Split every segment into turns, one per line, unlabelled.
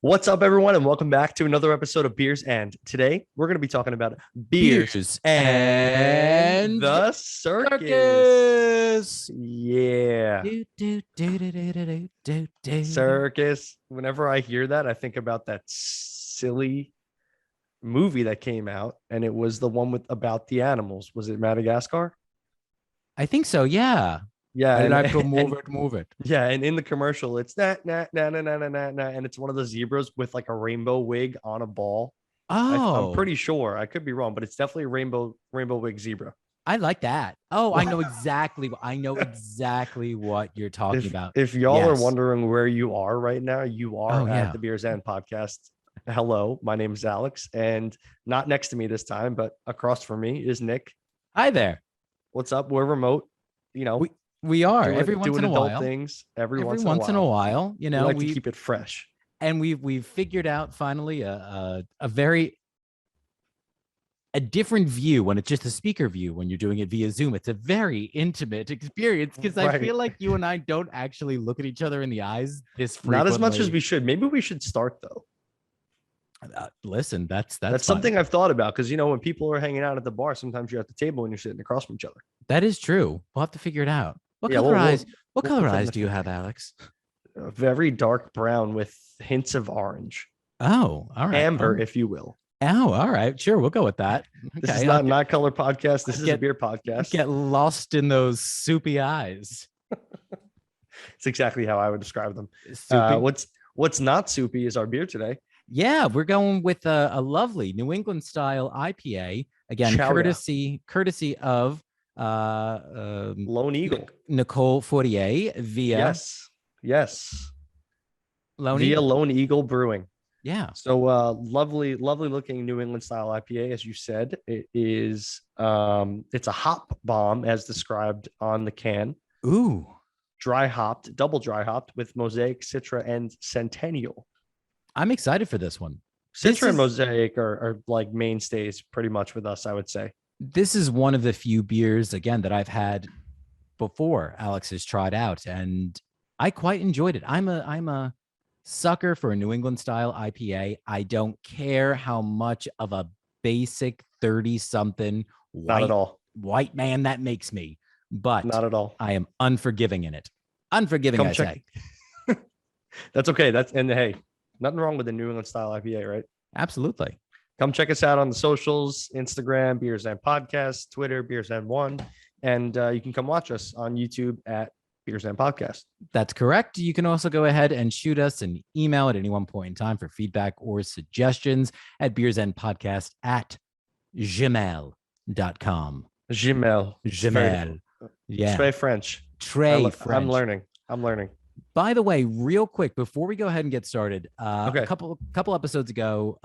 What's up, everyone, and welcome back to another episode of Beers And. Today, we're going to be talking about beers and the circus. Yeah. Circus. Whenever I hear that, I think about that silly movie that came out, and it was the one about the animals. Was it Madagascar?
I think so. Yeah.
Yeah.
I
And,
like to move it.
yeah, and in the commercial, it's that, and it's one of the zebras with like a rainbow wig on a ball. I'm pretty sure. I could be wrong, but it's definitely a rainbow wig zebra.
I like that. Oh, I know exactly what you're talking about.
If y'all are wondering where you are right now, you are at the Beers And podcast. Hello, my name is Alex, and not next to me this time, but across from me is Nick.
Hi there.
What's up? We're remote. You know,
we are every once in a while.
Things every
once in a while. You know,
we like to keep it fresh.
And we've figured out finally a different view when it's just a speaker view. When you're doing it via Zoom, it's a very intimate experience because I feel like you and I don't actually look at each other in the eyes this frequently.
Not as much as we should. Maybe we should start though.
Listen, that's
something I've thought about because when people are hanging out at the bar, sometimes you're at the table and you're sitting across from each other.
That is true. We'll have to figure it out. What color eyes do you have, Alex?
Very dark brown with hints of orange.
Oh, all right.
Amber, if you will.
Oh, all right. Sure, we'll go with that.
Okay. This is not color podcast. This is a beer podcast.
Get lost in those soupy eyes.
It's exactly how I would describe them. What's not soupy is our beer today.
Yeah, we're going with a lovely New England style IPA. Again,
Chowda.
courtesy of
Long Eagle.
Nicole Fortier via
Long Eagle Brewing.
Yeah.
So lovely looking New England style IPA, as you said. It is it's a hop bomb as described on the can.
Ooh.
Double dry hopped with Mosaic, Citra, and Centennial.
I'm excited for this one.
Citra and Mosaic are like mainstays pretty much with us, I would say.
This is one of the few beers, again, that I've had before Alex has tried out, and I quite enjoyed it. I'm a sucker for a New England style IPA. I don't care how much of a basic 30-something white man that makes me, but
not at all.
I am unforgiving in it. I say.
That's okay. Hey, nothing wrong with the New England style IPA, right?
Absolutely.
Come check us out on the socials, Instagram, Beers And Podcast, Twitter, Beers And One. And you can come watch us on YouTube at Beers And Podcast.
That's correct. You can also go ahead and shoot us an email at any one point in time for feedback or suggestions at beersandpodcast@gmail.com.
Gmail.
Yeah.
Très French.
French.
I'm learning.
By the way, real quick, before we go ahead and get started, a couple episodes ago,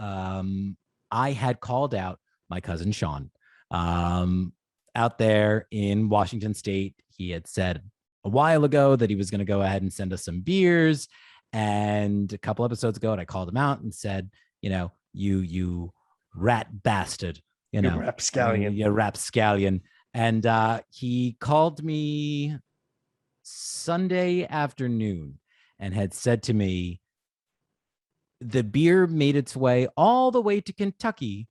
I had called out my cousin Sean out there in Washington State. He had said a while ago that he was going to go ahead and send us some beers. And a couple episodes ago, I called him out and said, you rat bastard,
you rapscallion.
You rapscallion. And he called me Sunday afternoon and had said to me, the beer made its way all the way to Kentucky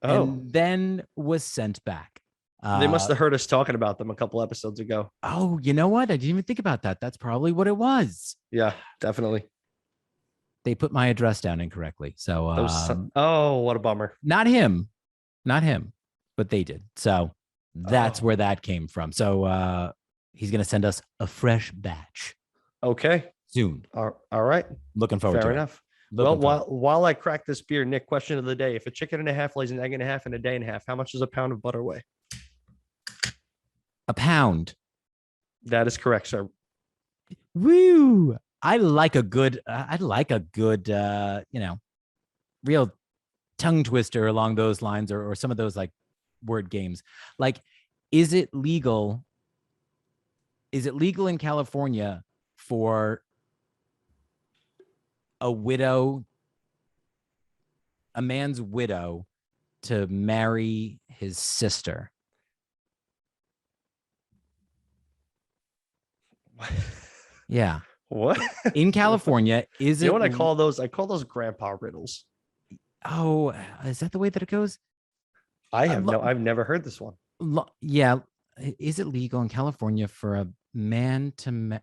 and then was sent back.
They must have heard us talking about them a couple episodes ago.
Oh, you know what? I didn't even think about that. That's probably what it was.
Yeah, definitely.
They put my address down incorrectly. So,
what a bummer.
Not him, but they did. So that's where that came from. So he's going to send us a fresh batch.
Okay.
Soon.
All right.
Looking forward to it.
Fair enough. Well, while I crack this beer, Nick, question of the day. If a chicken and a half lays an egg and a half in a day and a half, how much does a pound of butter weigh?
A pound.
That is correct, sir.
Woo! I like a good, real tongue twister along those lines, or some of those like word games. Like, is it legal in California for a man's widow to marry his sister? Yeah.
What?
In California, is
you
it?
Know what I call those? I call those grandpa riddles.
Oh, is that the way that it goes?
I've never heard this one.
Yeah. Is it legal in California for a man to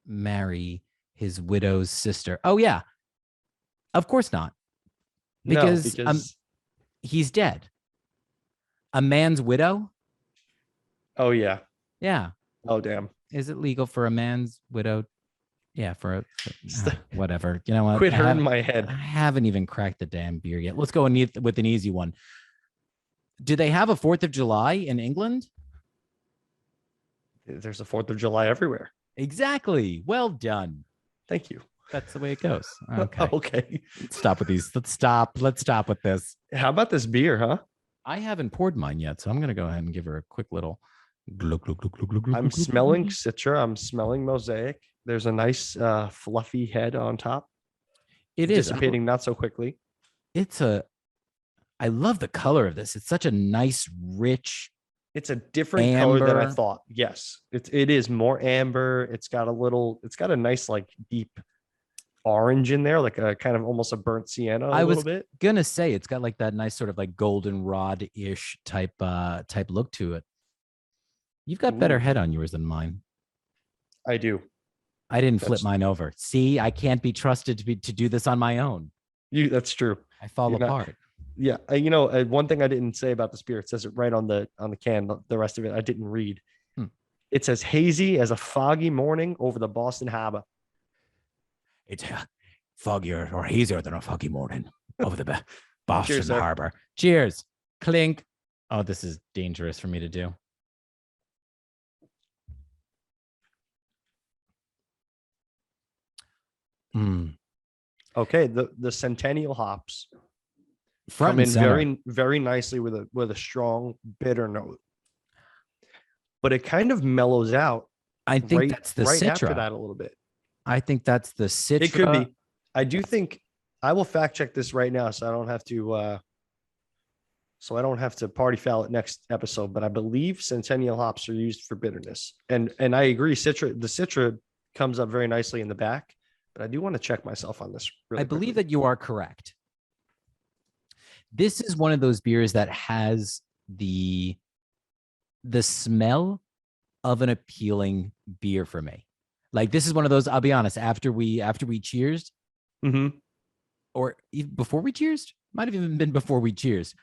marry his widow's sister? Oh, yeah. Of course not. Because he's dead. A man's widow?
Oh, yeah.
Yeah.
Oh, damn.
Is it legal for a man's widow? Yeah, whatever. You know what?
Quit hurting my head.
I haven't even cracked the damn beer yet. Let's go with an easy one. Do they have a 4th of July in England?
There's a 4th of July everywhere.
Exactly. Well done.
Thank you.
That's the way it goes. Okay.
Okay.
Let's stop with these. Let's stop with this.
How about this beer, huh?
I haven't poured mine yet, so I'm going to go ahead and give her a quick little glug, glug, glug, glug, glug, glug,
I'm smelling Citra. I'm smelling Mosaic. There's a nice fluffy head on top.
It is
dissipating not so quickly.
I love the color of this. It's such a nice, rich.
It's a different amber color than I thought. Yes, it is more amber. It's got a nice like deep orange in there, like a kind of almost a burnt sienna. I was
gonna say it's got like that nice sort of like goldenrod-ish type look to it. You've got better head on yours than mine.
I do.
I didn't flip mine over. See, I can't be trusted to do this on my own.
That's true.
I fall apart.
Yeah, one thing I didn't say about the beer, it says it right on the can. The rest of it I didn't read. It says hazy as a foggy morning over the Boston Harbor.
It's foggier or hazier than a foggy morning over the Boston Harbor. Cheers. Clink. Oh, this is dangerous for me to do.
Okay, the Centennial hops come in very, very nicely with a strong bitter note, but it kind of mellows out.
I think that's the Citra.
After that a little bit.
I think that's the Citra.
It could be. I do think I will fact check this right now, so I don't have to party foul it next episode. But I believe Centennial hops are used for bitterness, and I agree. The Citra comes up very nicely in the back, but I do want to check myself on this.
I believe that you are correct. This is one of those beers that has the smell of an appealing beer for me. Like this is one of those, I'll be honest, after we cheersed, or even before we cheersed, might have even been before we cheersed,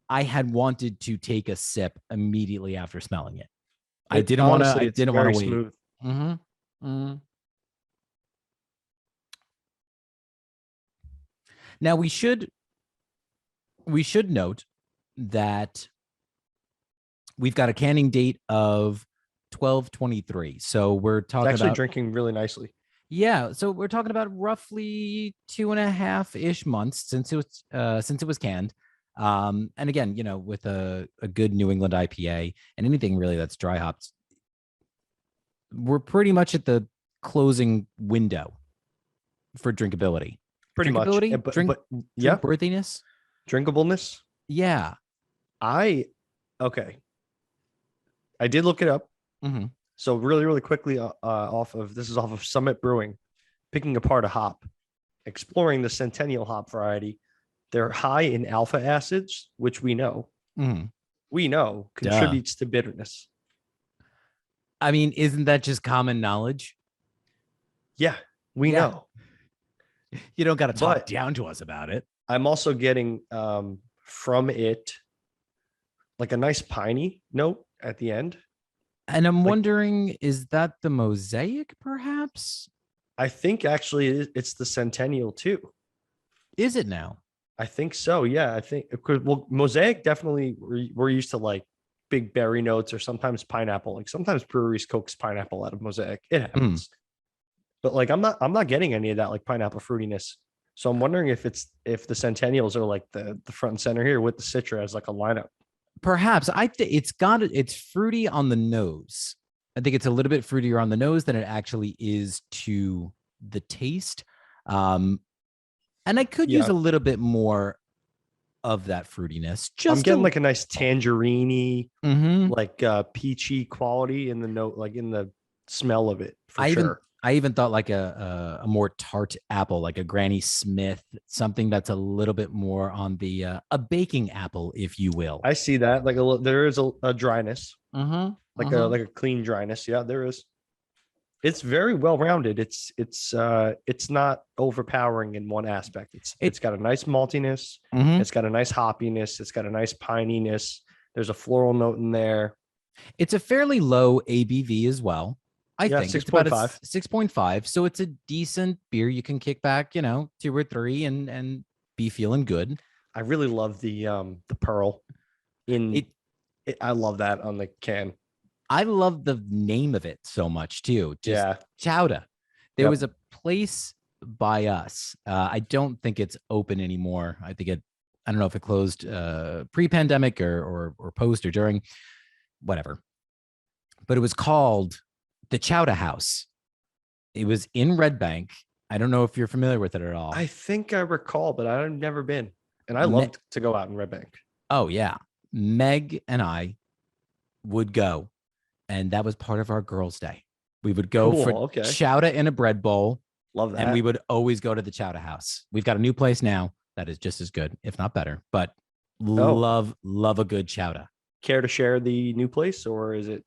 I had wanted to take a sip immediately after smelling it. I didn't want to wait.
Smooth.
Now we should note that we've got a canning date of 12/23. So we're talking
about drinking really nicely.
Yeah. So we're talking about roughly 2.5-ish months since it was canned. And again, with a good New England IPA and anything really that's dry hopped, we're pretty much at the closing window for drinkability.
Pretty much.
Drinkworthiness.
Drinkableness.
Yeah.
Okay. I did look it up. So really, really quickly off of Summit Brewing, picking apart a hop, exploring the Centennial hop variety. They're high in alpha acids, which we know contributes to bitterness.
I mean, isn't that just common knowledge?
Yeah, we know.
You don't got to talk down to us about it.
I'm also getting from it like a nice piney note at the end.
And I'm wondering, is that the Mosaic perhaps?
I think actually it's the Centennial too.
Is it now?
I think so. Yeah, I think Mosaic definitely we're used to like big berry notes or sometimes pineapple. Like sometimes breweries coax pineapple out of Mosaic. It happens. But like I'm not getting any of that like pineapple fruitiness. So I'm wondering if the Centennials are like the front and center here with the Citra as like a lineup.
Perhaps it's fruity on the nose. I think it's a little bit fruitier on the nose than it actually is to the taste. And I could use a little bit more of that fruitiness. I'm
getting like a nice tangerine, like peachy quality in the note, like in the smell of it. For sure.
I even thought like a more tart apple, like a Granny Smith, something that's a little bit more on the a baking apple, if you will.
I see that. Like there is a dryness,
Mm-hmm.
like a clean dryness. Yeah, there is. It's very well rounded. It's not overpowering in one aspect. It's
It
got a nice maltiness.
mhm.
It's got a nice hoppiness. It's got a nice pininess. There's a floral note in there.
It's a fairly low ABV as well. I
Yeah,
think it's about a
6.5.
6.5. So it's a decent beer. You can kick back, 2 or 3 and be feeling good.
I really love the pearl in
It
it. I love that on the can.
I love the name of it so much too. Just
Yeah.
Chowda. There
Yep.
was a place by us. I don't think it's open anymore. I don't know if it closed pre-pandemic or post or during, whatever. But it was called the Chowda House. It was in Red Bank. I don't know if you're familiar with it at all.
I think I recall, but I've never been. And I
Me-
loved to go out in Red Bank.
oh yeah. Meg and I would go, and that was part of our girls' day. We would go
Cool.
for
Okay.
chowder in a bread bowl,
Love that.
and we would always go to the Chowda House. We've got a new place now that is just as good, if not better. But love a good chowder.
Care to share the new place, or is it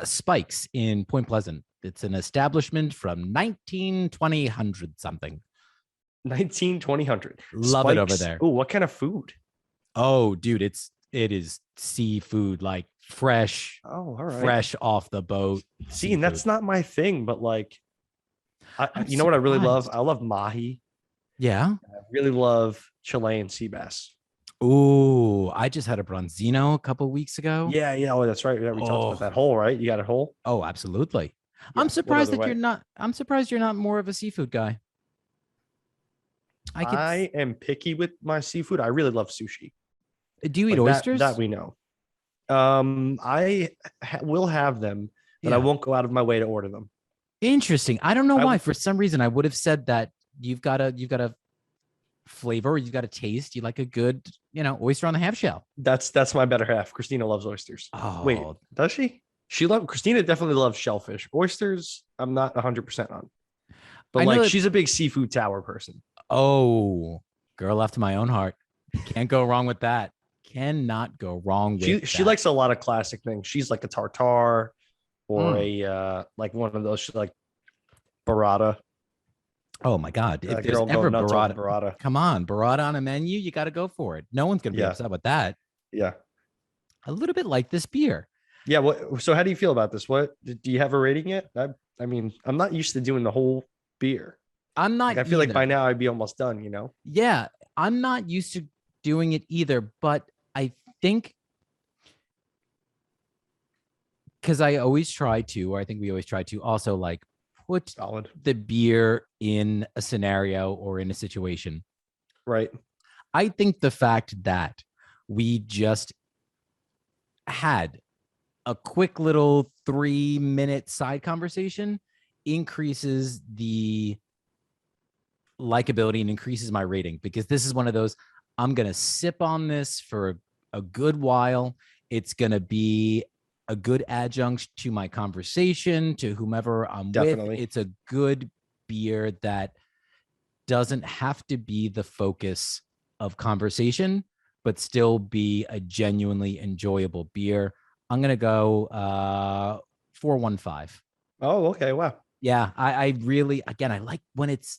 Spikes in Point Pleasant. It's an establishment from 1920 something.
19-2000?
Love it over there.
Oh, what kind of food?
Oh, dude, it is seafood, like fresh,
Oh, all right.
fresh off the boat.
See, and that's not my thing, but like, you know what I really love? I love mahi.
Yeah.
I really love Chilean sea bass.
Ooh, I just had a bronzino a couple weeks ago.
Yeah, yeah. Oh, that's right. Yeah, we talked about that hole, right? You got a hole?
Oh, absolutely.
Yeah,
I'm surprised
what other
that
way?
I'm surprised you're not more of a seafood guy.
I am picky with my seafood. I really love sushi.
Do you eat
Like
oysters?
that we know. Will have them, but I
Yeah.
won't go out of my way to order them.
Interesting. I don't know
I
why.
w-
For some reason, I would have said that you've got a flavor, you've got a taste. You like a good, oyster on the half shell.
That's my better half. Christina loves oysters.
Oh,
Wait, does she? Christina definitely loves shellfish. Oysters, I'm not 100% on. But
I know
like
that-
she's a big seafood tower person.
oh, girl after my own heart. Can't go wrong with that. Cannot go wrong with
She
that.
likes a lot of classic things. She's like a tartare or
Mm.
a like one of those. She's like burrata.
Oh my God. If there's
Girl
ever
going nuts on
burrata,
burrata.
come on, burrata on a menu, you got to go for it. No one's going to be
Yeah.
upset with that.
Yeah.
A little bit like this beer.
Yeah. So how do you feel about this? What do you have a rating yet? I mean, I'm not used to doing the whole beer.
I'm not
Like, I feel like
either.
by now I'd be almost done, you know?
Yeah, I'm not used to doing it either, but I think because I always try to, or I think we always try to also like put
Solid.
the beer in a scenario or in a situation.
Right.
I think the fact that we just had a quick little 3-minute side conversation increases the likability and increases my rating, because this is one of those, I'm going to sip on this for a good while. It's going to be a good adjunct to my conversation, to whomever I'm
Definitely.
with. It's a good beer that doesn't have to be the focus of conversation, but still be a genuinely enjoyable beer. I'm going to go 4.15.
Oh, okay. Wow.
Yeah, I really, again, I like when it's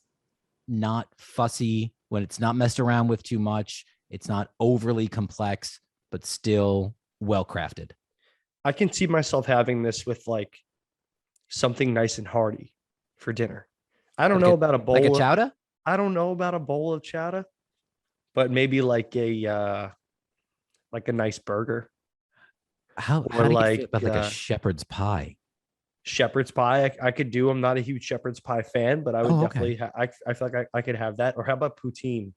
not fussy, when it's not messed around with too much. It's not overly complex, but still well crafted.
I can see myself having this with like something nice and hearty for dinner. I don't know about a bowl.
Like a chowder?
I don't know about a bowl of chowder, but maybe like a nice burger.
How
Or
do you
like,
feel about like a shepherd's pie?
Shepherd's pie. I could do. I'm not a huge shepherd's pie fan, but I would
Oh, okay.
definitely. I feel like I could have that. Or how about poutine?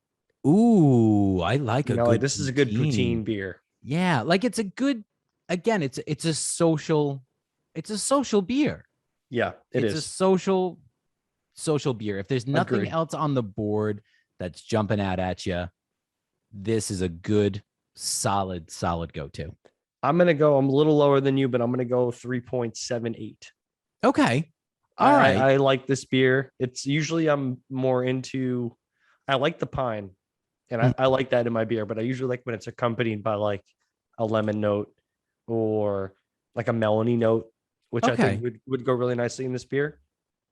Ooh, I like
You
a
know,
good
like this is a good poutine beer.
Yeah, like it's a good, again, it's a social beer.
Yeah,
It's a social beer. If there's nothing
Agree.
else on the board that's jumping out at you, this is a good, solid go-to.
I'm a little lower than you, but I'm gonna go 3.78.
Okay. All right.
I like this beer. It's usually I'm more into, I like the pine, and I like that in my beer, but I usually like when it's accompanied by like a lemon note or like a melony note, which I think would go really nicely in this beer.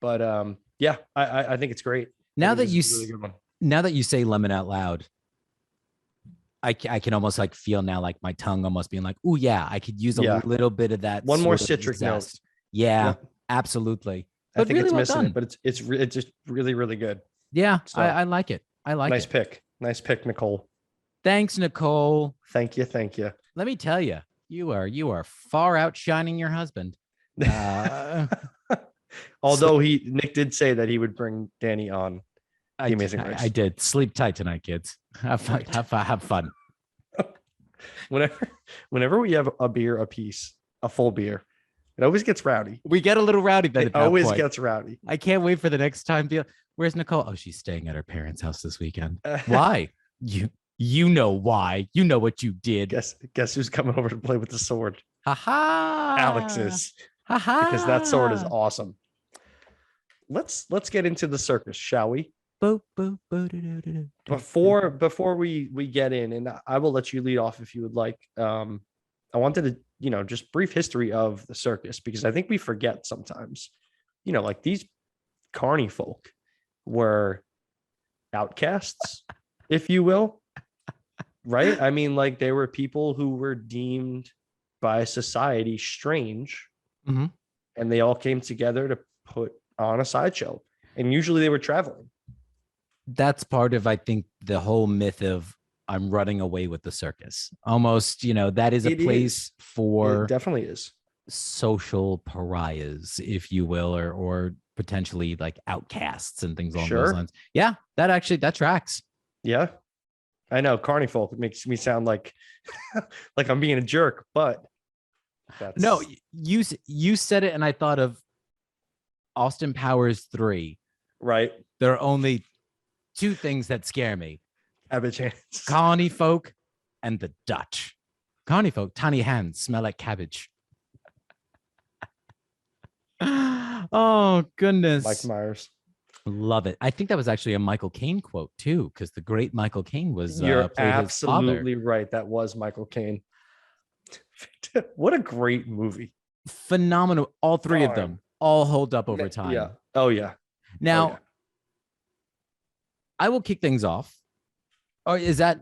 But yeah, I think it's great.
Now that you
really good one.
Now that you say lemon out loud, I can almost like feel now like my tongue almost being like, oh yeah, I could use a little bit of that.
One more citric note.
Yeah, yep. Absolutely.
But I think really it's missing it, but it's just really, really good.
Yeah, so, I like it. I like
nice it. Nice pick, Nicole.
Thanks, Nicole.
Thank you.
Let me tell you, you are far outshining your husband.
Although Nick did say that he would bring Danny on The Amazing Race.
I did. Sleep tight tonight, kids. Have fun. Have fun.
Whenever we have a beer apiece, a full beer, it always gets rowdy.
We get a little rowdy. It
always gets rowdy.
I can't wait for the next time. Where's Nicole? Oh, she's staying at her parents' house this weekend. Why? You know why. You know what you did.
Guess who's coming over to play with the sword?
Ha-ha.
Alex is.
Ha-ha.
Because that sword is awesome. Let's get into the circus, shall we? Before we get in, and I will let you lead off if you would like. I wanted to, just brief history of the circus, because I think we forget sometimes, like these carny folk were outcasts, if you will, right? I mean, like they were people who were deemed by society strange, and they all came together to put on a sideshow, and usually they were traveling.
That's part of, I think, the whole myth of I'm running away with the circus. Almost, that is a place for,
it definitely is,
social pariahs, if you will, or potentially like outcasts and things along those lines. Yeah, that tracks.
Yeah, I know. Carny folk makes me sound like like I'm being a jerk, but
no, you said it, and I thought of Austin Powers 3.
Right.
There are only two things that scare me:
cabbage hands,
Carny folk, and the Dutch. Carny folk, tiny hands, smell like cabbage. Oh goodness,
Mike Myers,
love it. I think that was actually a Michael Caine quote too, because the great Michael Caine was.
You're absolutely right. That was Michael Caine. What a great movie!
Phenomenal. All three of them all hold up over time.
Yeah. Oh yeah.
Now, I will kick things off. Or is that?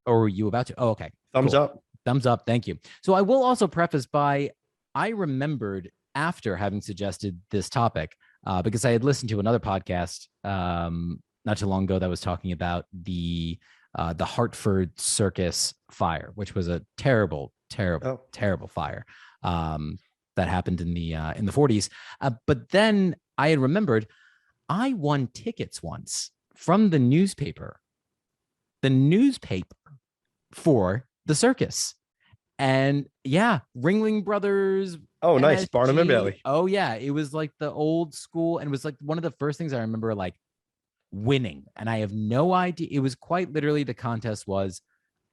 Or were you about to? Oh, okay.
Thumbs up.
Thumbs up. Thank you. So I will also preface by I remembered after having suggested this topic, because I had listened to another podcast not too long ago that was talking about the Hartford Circus fire, which was a terrible fire that happened in the 40s. But then I had remembered I won tickets once from the newspaper for the circus. And yeah, Ringling Brothers.
Oh, nice.
MSG.
Barnum and Bailey.
Oh yeah. It was like the old school, and it was like one of the first things I remember like winning. And I have no idea. It was quite literally, the contest was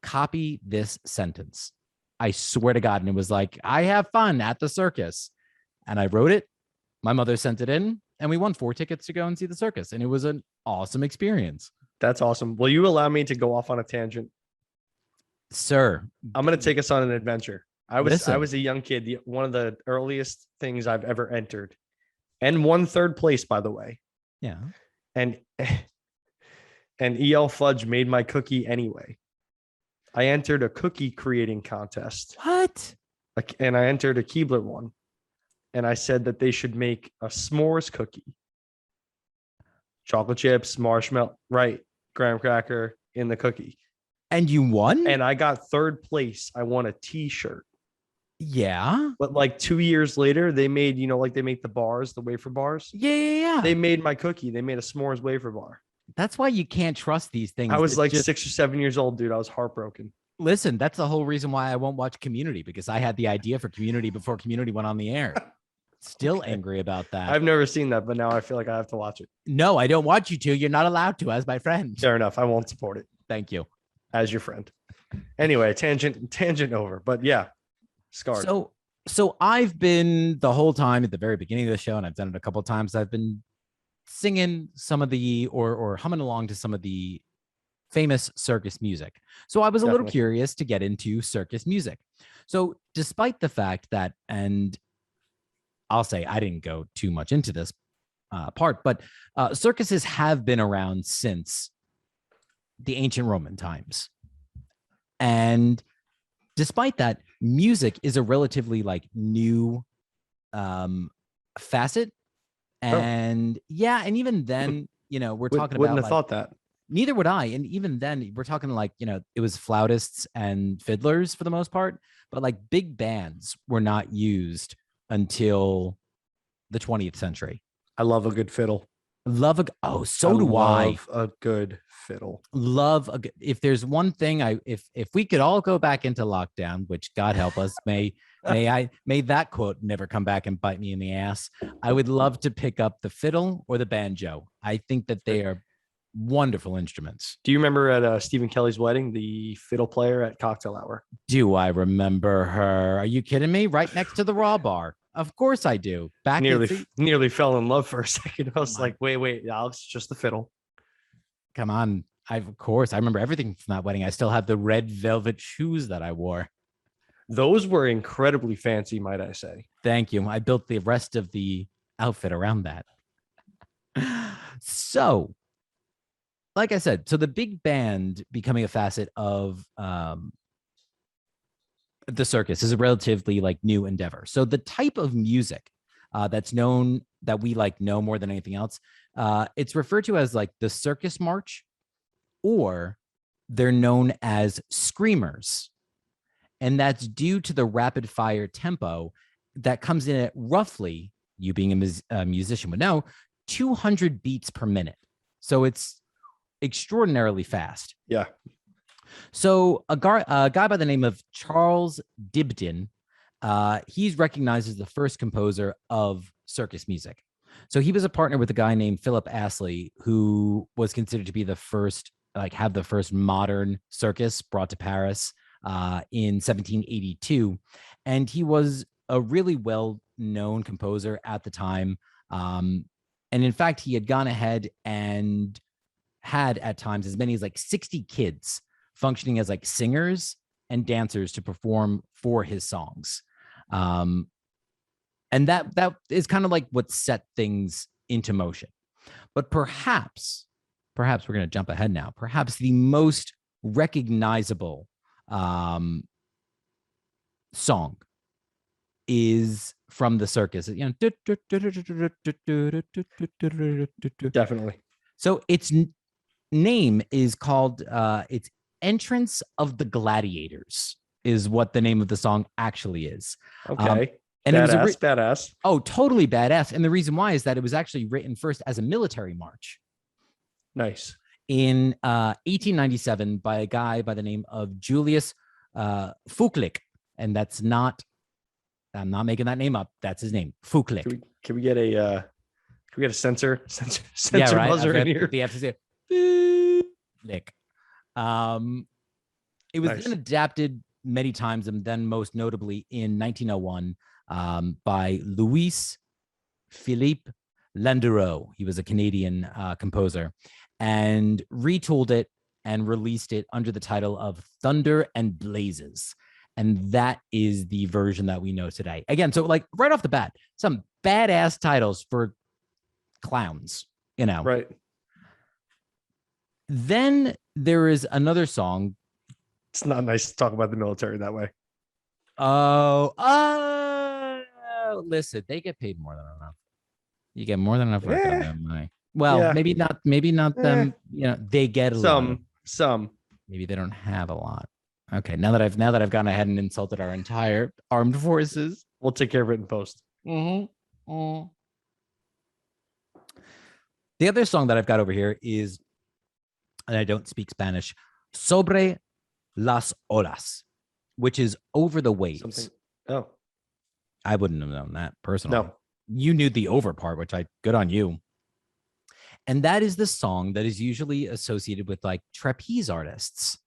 copy this sentence. I swear to God. And it was like, I have fun at the circus. And I wrote it. My mother sent it in, and we won 4 tickets to go and see the circus. And it was an awesome experience.
That's awesome. Will you allow me to go off on a tangent?
Sir,
I'm going to take us on an adventure. I was a young kid. One of the earliest things I've ever entered, and won 3rd place, by the way.
Yeah.
And EL Fudge made my cookie anyway. I entered a cookie creating contest.
What?
And I entered a Keebler one. And I said that they should make a s'mores cookie. Chocolate chips, marshmallow, right? Graham cracker in the cookie.
And you won?
And I got 3rd place. I won a t-shirt.
Yeah.
But like 2 years later, they made, like they make the bars, the wafer bars.
Yeah.
They made my cookie. They made a s'mores wafer bar.
That's why you can't trust these things.
I was like 6 or 7 years old, dude. I was heartbroken.
Listen, that's the whole reason why I won't watch Community, because I had the idea for Community before Community went on the air. Still angry about that.
I've never seen that, but now I feel like I have to watch it.
No, I don't want you to. You're not allowed to, as my friend.
Fair enough. I won't support it.
Thank you.
As your friend. Anyway, tangent over. But yeah, scarred.
So So I've been the whole time at the very beginning of the show, and I've done it a couple of times. I've been singing some of the or humming along to some of the famous circus music. So I was a little curious to get into circus music. So despite the fact that, and I'll say I didn't go too much into this part, but circuses have been around since the ancient Roman times. And despite that, music is a relatively like new facet. And yeah, and even then, you know, we're talking
wouldn't
about
have thought that.
Neither would I. And even then, we're talking like, you know, it was flautists and fiddlers for the most part, but like big bands were not used until the 20th century.
I love a good fiddle.
Love a so do I.
Love a good fiddle.
Love a good, if there's one thing if we could all go back into lockdown, which God help us, may that quote never come back and bite me in the ass. I would love to pick up the fiddle or the banjo. I think that they are wonderful instruments.
Do you remember at Stephen Kelly's wedding, the fiddle player at cocktail hour?
Do I remember her? Are you kidding me? Right next to the Raw bar. Of course I do. Back
nearly fell in love for a second. I was like, wait, Alex, just the fiddle.
Come on. Of course, I remember everything from that wedding. I still have the red velvet shoes that I wore.
Those were incredibly fancy, might I say.
Thank you. I built the rest of the outfit around that. So, like I said, so the big band becoming a facet of the circus is a relatively like new endeavor. So the type of music that's known, that we like know more than anything else, it's referred to as like the Circus March, or they're known as screamers. And that's due to the rapid fire tempo that comes in at roughly, you being a musician would know, 200 beats per minute. So it's extraordinarily fast.
Yeah.
So a guy by the name of Charles Dibdin, he's recognized as the first composer of circus music. So he was a partner with a guy named Philip Astley, who was considered to be the first, like have the first modern circus brought to Paris in 1782. And he was a really well-known composer at the time. And in fact, he had gone ahead and had at times as many as like 60 kids functioning as like singers and dancers to perform for his songs. And that is kind of like what set things into motion. But perhaps we're going to jump ahead now. Perhaps the most recognizable song is from the circus. You know,
definitely.
So its name is called it's Entrance of the Gladiators is what the name of the song actually is.
Okay.
And
badass,
it was
badass.
Oh, totally badass. And the reason why is that it was actually written first as a military march.
Nice.
In 1897 by a guy by the name of Julius Fuklik. And that's not, I'm not making that name up. That's his name, Fuklik.
Can we get a sensor
yeah, right?
buzzer in here?
The FCC. Fuklik. It was then adapted many times, and then most notably in 1901 by Louis Philippe Landereau. He was a Canadian composer, and retooled it and released it under the title of Thunder and Blazes. And that is the version that we know today. Again, so like right off the bat, some badass titles for clowns, you know.
Right.
Then there is another song.
It's not nice to talk about the military that way.
Oh, listen, they get paid more than enough. You get more than enough for that money. Well, maybe not them. You know, they get
some.
Maybe they don't have a lot. Okay, now that I've gone ahead and insulted our entire armed forces,
we'll take care of it in post.
Mm-hmm. The other song that I've got over here is, and I don't speak Spanish, Sobre las olas, which is over the waves.
Oh,
I wouldn't have known that personally.
No,
you knew the over part, which good on you. And that is the song that is usually associated with like trapeze artists.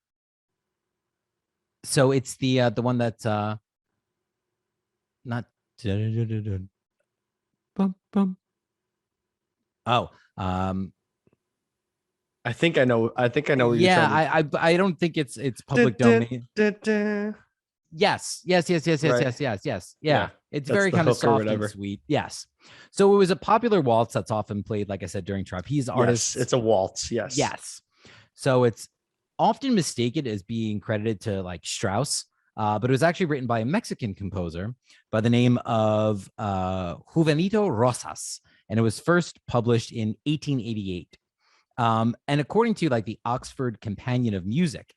So it's the one that not. Bum, bum. Oh,
I think I know. I think I know what you're
yeah.
trying to.
I don't think it's
Dun,
public
dun,
domain.
dun, dun.
Yes.
Right.
Yes.
Yeah.
Yeah. It's
That's
very
the
kind of
hook or
soft and
whatever.
sweet. Yes. So it was a popular waltz that's often played, like I said, during trapeze
Yes,
artists.
it's a waltz. Yes.
Yes. So it's often mistaken as being credited to like Strauss, but it was actually written by a Mexican composer by the name of Juvenito Rosas, and it was first published in 1888. And according to like the Oxford Companion of Music,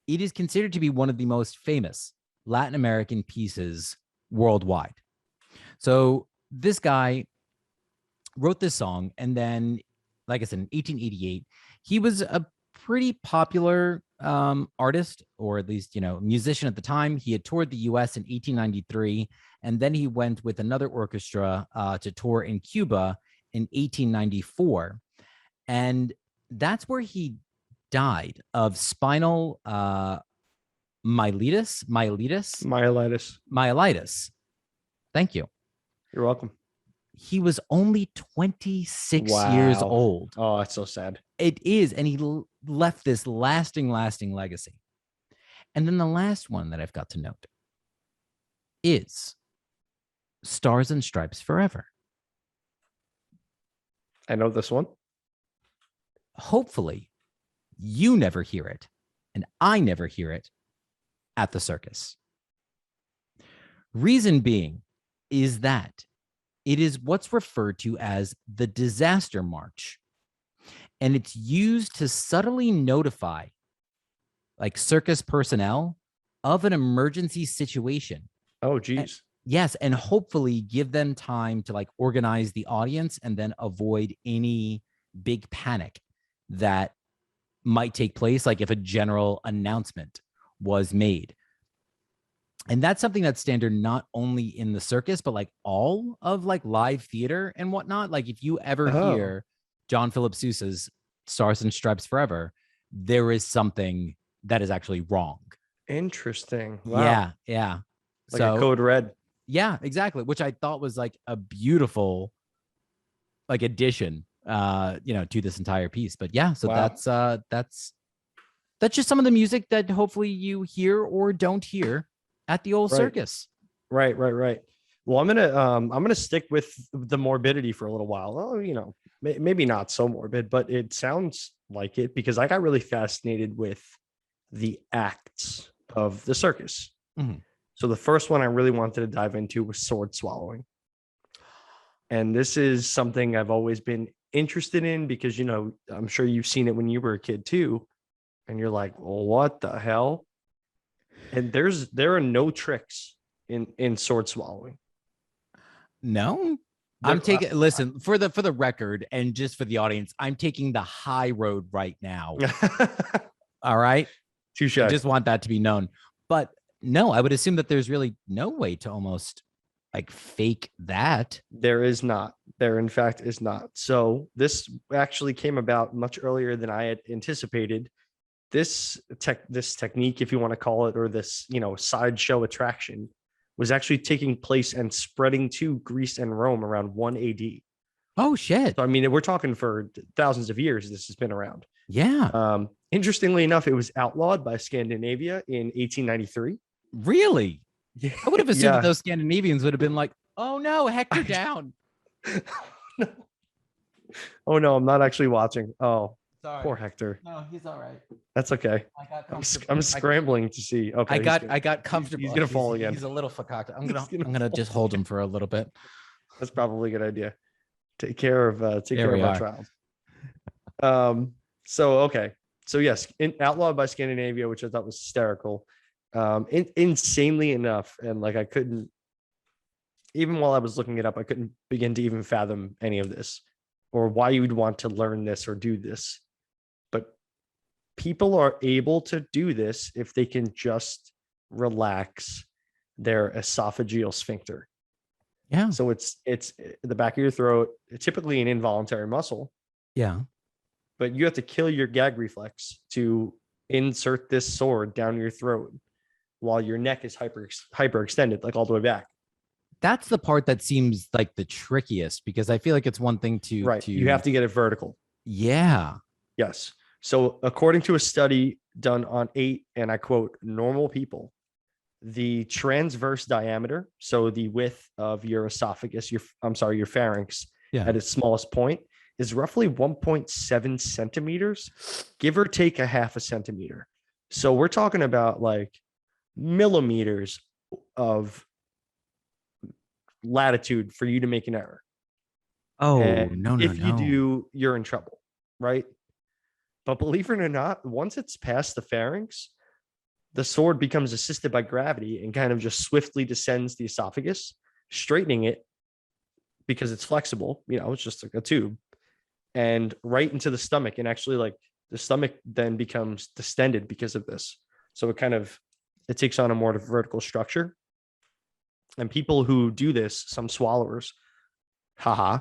it is considered to be one of the most famous Latin American pieces worldwide. So this guy wrote this song, and then, like I said, in 1888, he was a pretty popular artist, or at least, musician at the time. He had toured the US in 1893, and then he went with another orchestra to tour in Cuba in 1894. And that's where he died of spinal
Myelitis.
myelitis. Thank you.
You're welcome.
He was only 26 years
Wow.
old.
Oh, that's so sad.
It is. And he left this lasting legacy. And then the last one that I've got to note is Stars and Stripes Forever.
I know this one.
Hopefully, you never hear it, and I never hear it at the circus. Reason being is that it is what's referred to as the disaster march. And it's used to subtly notify like circus personnel of an emergency situation.
Oh, geez.
Yes. And hopefully give them time to like organize the audience and then avoid any big panic that might take place, like if a general announcement was made. And that's something that's standard not only in the circus, but like all of like live theater and whatnot. Like if you ever hear John Philip Sousa's Stars and Stripes Forever, there is something that is actually wrong.
Interesting. Wow.
Yeah.
Like a code red.
Yeah, exactly. Which I thought was like a beautiful like addition to this entire piece. But yeah, so wow. That's just some of the music that hopefully you hear or don't hear at the old circus.
Right. Well, I'm gonna stick with the morbidity for a little while. Oh, maybe not so morbid, but it sounds like it, because I got really fascinated with the acts of the circus.
Mm-hmm.
So the first one I really wanted to dive into was sword swallowing. And this is something I've always been interested in because, I'm sure you've seen it when you were a kid too. And you're like, well, what the hell? And there are no tricks in sword swallowing.
No, I'm taking, listen, for the record and just for the audience, I'm taking the high road right now. All right.
Touche.
I just want that to be known. But no, I would assume that there's really no way to almost like fake that.
There is not. There, in fact, is not. So this actually came about much earlier than I had anticipated. This technique, if you want to call it, or this, sideshow attraction, was actually taking place and spreading to Greece and Rome around 1 AD.
Oh, shit.
So, I mean, we're talking for thousands of years this has been around.
Yeah.
Interestingly enough, it was outlawed by Scandinavia in 1893.
Really?
Yeah.
I would have assumed that those Scandinavians would have been like, oh, no, Hector down.
No. Oh, no, I'm not actually watching. Oh,
sorry.
Poor Hector.
No, he's all right.
That's okay. I'm scrambling to see. Okay.
I got comfortable.
He's gonna fall again.
He's a little fakakta. I'm gonna just hold him for a little bit.
That's probably a good idea. Take care of our child. So yes, outlawed by Scandinavia, which I thought was hysterical. Insanely enough, and like I couldn't, even while I was looking it up, I couldn't begin to even fathom any of this, or why you would want to learn this or do this. But people are able to do this if they can just relax their esophageal sphincter.
Yeah.
So it's the back of your throat, typically an involuntary muscle.
Yeah.
But you have to kill your gag reflex to insert this sword down your throat while your neck is hyper extended, like all the way back.
That's the part that seems like the trickiest, because I feel like it's one thing to
You have to get it vertical.
Yeah.
Yes. So according to a study done on 8, and I quote, normal people, the transverse diameter, so the width of your esophagus, your pharynx
Yeah.
at its smallest point, is roughly 1.7 centimeters, give or take a half a centimeter. So we're talking about like millimeters of latitude for you to make an error.
Oh,
And
no, no,
if you
no.
do, you're in trouble, right? But believe it or not, once it's past the pharynx, the sword becomes assisted by gravity and kind of just swiftly descends the esophagus, straightening it because it's flexible. It's just like a tube, and right into the stomach. And actually, like, the stomach then becomes distended because of this. So it takes on a more vertical structure. And people who do this, some swallowers, haha,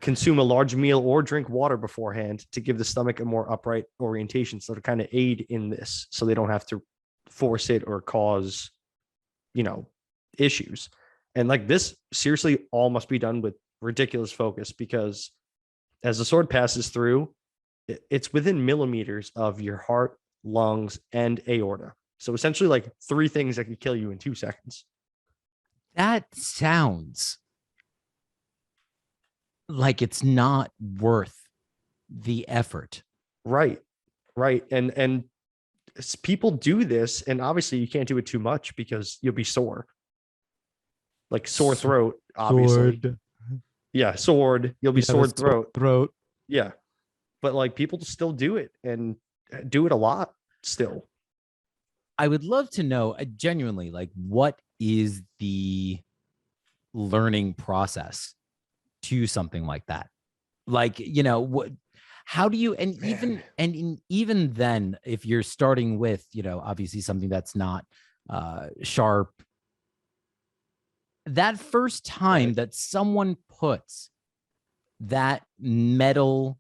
consume a large meal or drink water beforehand to give the stomach a more upright orientation. So to kind of aid in this, so they don't have to force it or cause, issues. And like, this seriously all must be done with ridiculous focus, because as the sword passes through, it's within millimeters of your heart, lungs, and aorta. So essentially like 3 things that could kill you in 2 seconds.
That sounds like it's not worth the effort.
Right. And people do this, and obviously you can't do it too much because you'll be sore. Like sore throat, obviously.
Sword.
Yeah, sword. You'll be sore throat.
Throat.
Yeah. But like, people still do it, and do it a lot still.
I would love to know, genuinely, like, what is the learning process to something like that? Like, what, how do you, even then, if you're starting with, obviously something that's not sharp, that first time that someone puts that metal,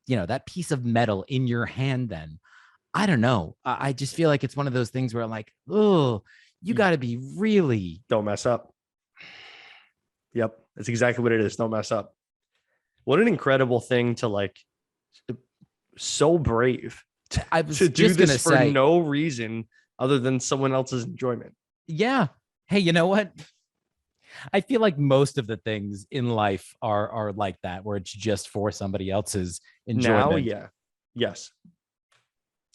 that piece of metal in your hand, then I don't know. I just feel like it's one of those things where I'm like, oh, you got to be really.
Don't mess up. Yep. That's exactly what it is. Don't mess up. What an incredible thing to, like, so brave
I was
to do
just going
this
to
for
say,
no reason other than someone else's enjoyment.
yeah. Hey, you know what? I feel like most of the things in life are like that, where it's just for somebody else's enjoyment.
Now, yeah. Yes.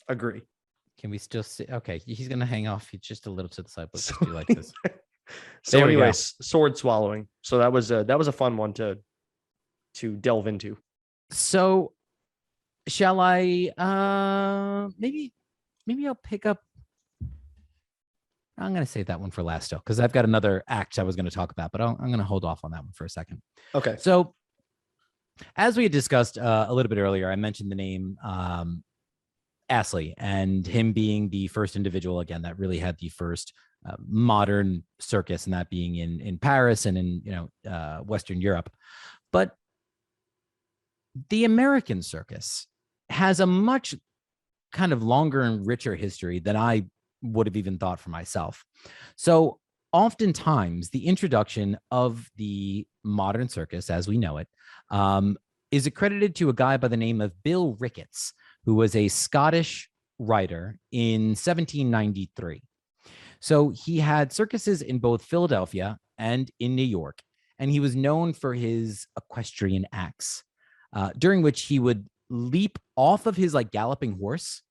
Agree.
Can we still see? Okay, he's gonna hang off. He's just a little to the side. Let's just do like this.
So, anyways, sword swallowing. So that was a fun one to delve into.
So, shall I? Maybe I'll pick up. I'm gonna save that one for last still, because I've got another act I was gonna talk about, but I'm gonna hold off on that one for a second.
Okay.
So, as we had discussed a little bit earlier, I mentioned the name Astley, and him being the first individual, again, that really had the first modern circus, and that being in Paris and in Western Europe. But the American circus has a much kind of longer and richer history than I would have even thought for myself. So oftentimes the introduction of the modern circus as we know it is accredited to a guy by the name of Bill Ricketts, who was a Scottish writer in 1793. So he had circuses in both Philadelphia and in New York, and he was known for his equestrian acts, during which he would leap off of his like galloping horse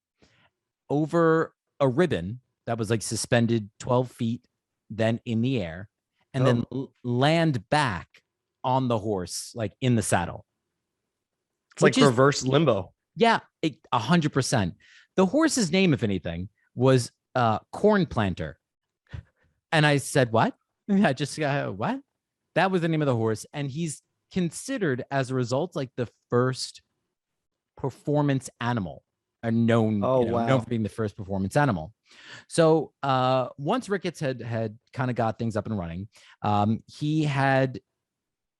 over a ribbon that was like suspended 12 feet, then in the air, and then land back on the horse, like in the saddle.
It's like reverse limbo.
Yeah, 100%. The horse's name, if anything, was Corn Planter. And I said, what? I just what? That was the name of the horse. And he's considered, as a result, like the first performance animal, known for being the first performance animal. So once Ricketts had kind of got things up and running, he had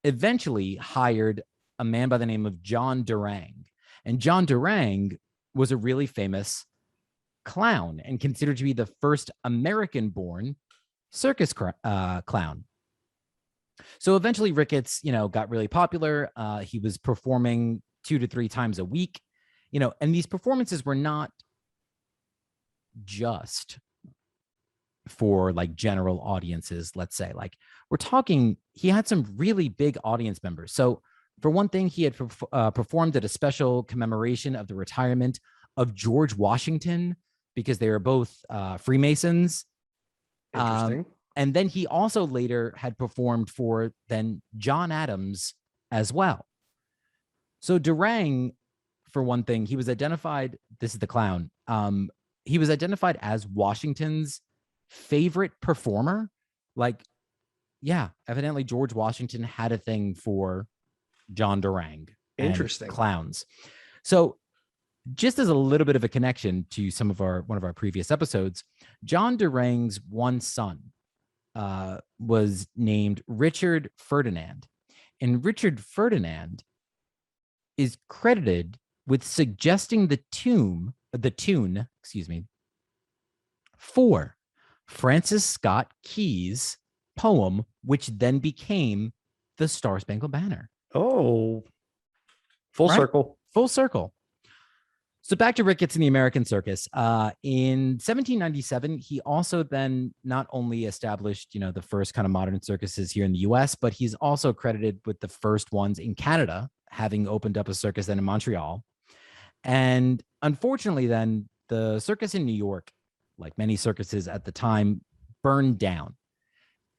eventually hired a man by the name of John Durang. And John Durang was a really famous clown and considered to be the first American-born circus clown. So eventually Ricketts, got really popular. He was performing 2 to 3 times a week, and these performances were not just for like general audiences. Let's say, like, we're talking, he had some really big audience members. So for one thing, he had performed at a special commemoration of the retirement of George Washington, because they were both Freemasons.
Interesting.
And then he also later had performed for then John Adams as well. So Durang, for one thing, he was identified, this is the clown, he was identified as Washington's favorite performer. Like, yeah, evidently George Washington had a thing for John Durang.
Interesting.
Clowns. So just as a little bit of a connection to one of our previous episodes, John Durang's one son was named Richard Ferdinand. And Richard Ferdinand is credited with suggesting the tune, for Francis Scott Key's poem, which then became the Star Spangled Banner.
Oh, full circle.
Full circle. So back to Ricketts in the American circus. In 1797, he also then not only established, the first kind of modern circuses here in the US, but he's also credited with the first ones in Canada, having opened up a circus then in Montreal. And unfortunately, then the circus in New York, like many circuses at the time, burned down.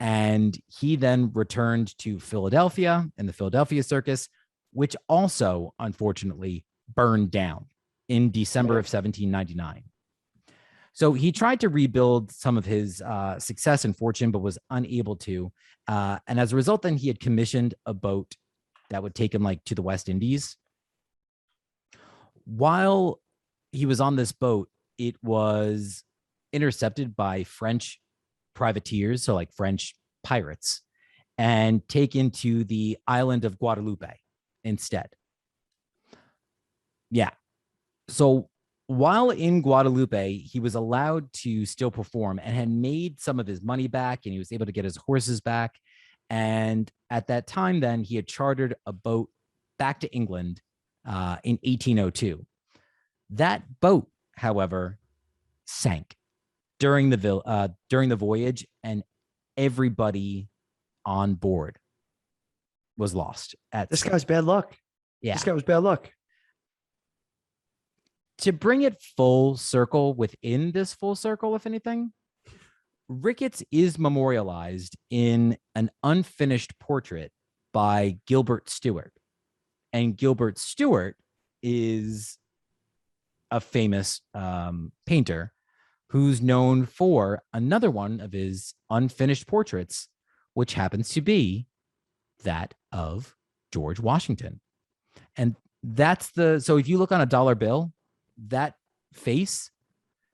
And he then returned to Philadelphia and the Philadelphia Circus, which also, unfortunately, burned down in December of 1799. So he tried to rebuild some of his success and fortune, but was unable to. And as a result, then he had commissioned a boat that would take him like to the West Indies. While he was on this boat, it was intercepted by French privateers, so like French pirates, and taken to the island of Guadeloupe instead. Yeah. So while in Guadeloupe, he was allowed to still perform and had made some of his money back, and he was able to get his horses back. And at that time, then he had chartered a boat back to England in 1802. That boat, however, sank during the voyage, and everybody on board was lost.
This guy's bad luck.
Yeah,
this guy was bad luck.
To bring it full circle within this full circle, if anything, Ricketts is memorialized in an unfinished portrait by Gilbert Stuart. And Gilbert Stuart is a famous painter who's known for another one of his unfinished portraits, which happens to be that of George Washington. And so if you look on a dollar bill, that face,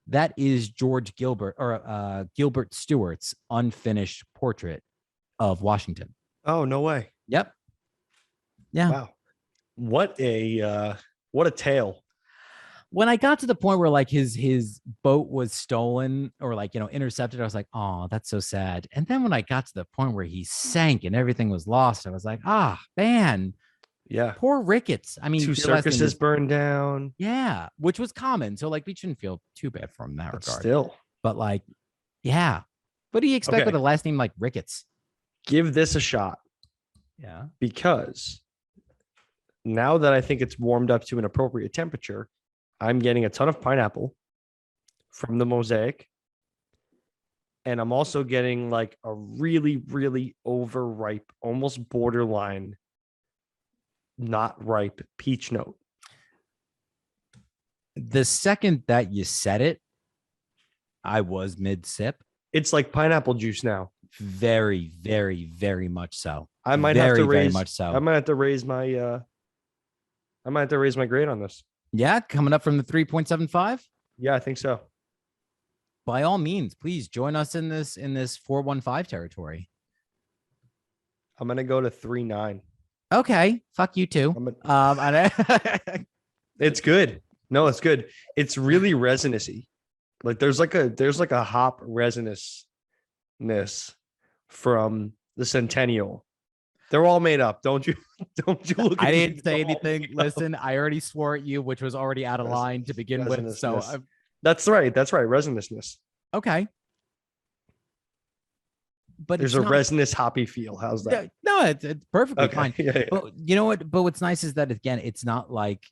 that is George Gilbert or Gilbert Stuart's unfinished portrait of Washington.
Oh, no way.
Yep. Yeah.
Wow. What a tale.
When I got to the point where like his boat was stolen or like, intercepted, I was like, oh, that's so sad. And then when I got to the point where he sank and everything was lost, I was like, man.
Yeah.
Poor Ricketts. I mean,
2 circuses burned down.
Yeah. Which was common. So like, we shouldn't feel too bad from that regard.
Still.
But like, yeah. What do you expect with a last name like Ricketts?
Give this a shot.
Yeah.
Because now that I think it's warmed up to an appropriate temperature, I'm getting a ton of pineapple from the mosaic. And I'm also getting like a really, really overripe, almost borderline not ripe peach note.
The second that you said it, I was mid sip.
It's like pineapple juice now.
Very, very, very much so.
I might
have to
raise.
Very much so.
I might have to raise my. I might have to raise my grade on this.
Yeah, coming up from the 3.75.
Yeah, I think so.
By all means, please join us in this 415 territory.
I'm gonna go to 3.9.
Okay, fuck you too.
It's good. No, it's good. It's really resinous-y. Like there's like a hop resinousness from the Centennial They're all made up. Don't you look at
I
me.
didn't say anything. Listen, I already swore at you, which was already out of line to begin with. So
that's right. That's right. Resinousness.
Okay. But
there's a resinous hoppy feel. How's that?
No, it's perfectly fine.
Yeah.
But you know what? But what's nice is that, again, it's not like,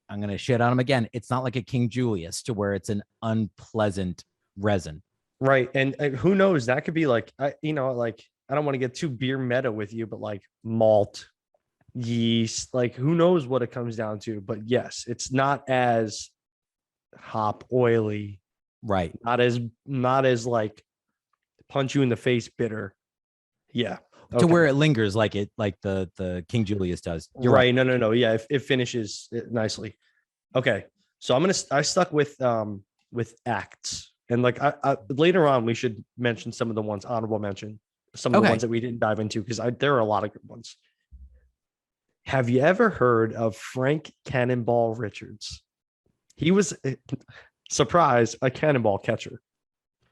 I'm going to shit on him again. It's not like a King Julius to where it's an unpleasant resin.
Right. And who knows? That could be like, I don't want to get too beer meta with you, but like malt, yeast, like who knows what it comes down to. But yes, it's not as hop oily.
Right.
Not as like punch you in the face bitter. Yeah.
To where it lingers like the King Julius does.
You're right. No. Yeah. It finishes it nicely. Okay. So I stuck with acts, and like I later on we should mention some of the ones, honorable mention, some of the ones that we didn't dive into, because there are a lot of good ones. Have you ever heard of Frank Cannonball Richards? He was, surprise, a cannonball catcher.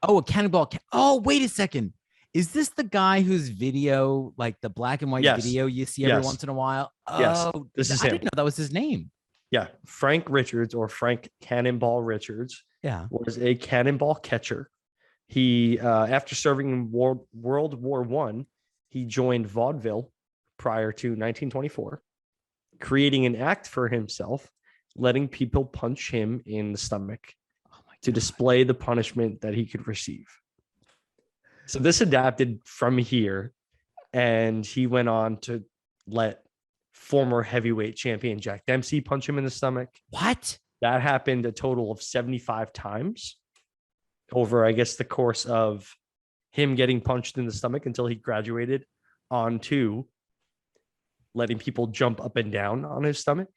Oh, a cannonball. Oh, wait a second. Is this the guy whose video, like the black and white video you see every once in a while? Oh,
this is
I didn't know that was his name.
Yeah. Frank Richards, or Frank Cannonball Richards, was a cannonball catcher. He, after serving in World War I, he joined vaudeville prior to 1924, creating an act for himself, letting people punch him in the stomach to display the punishment that he could receive. So this adapted from here, and he went on to let former heavyweight champion Jack Dempsey punch him in the stomach.
What?
That happened a total of 75 times over, I guess, the course of him getting punched in the stomach until he graduated onto letting people jump up and down on his stomach,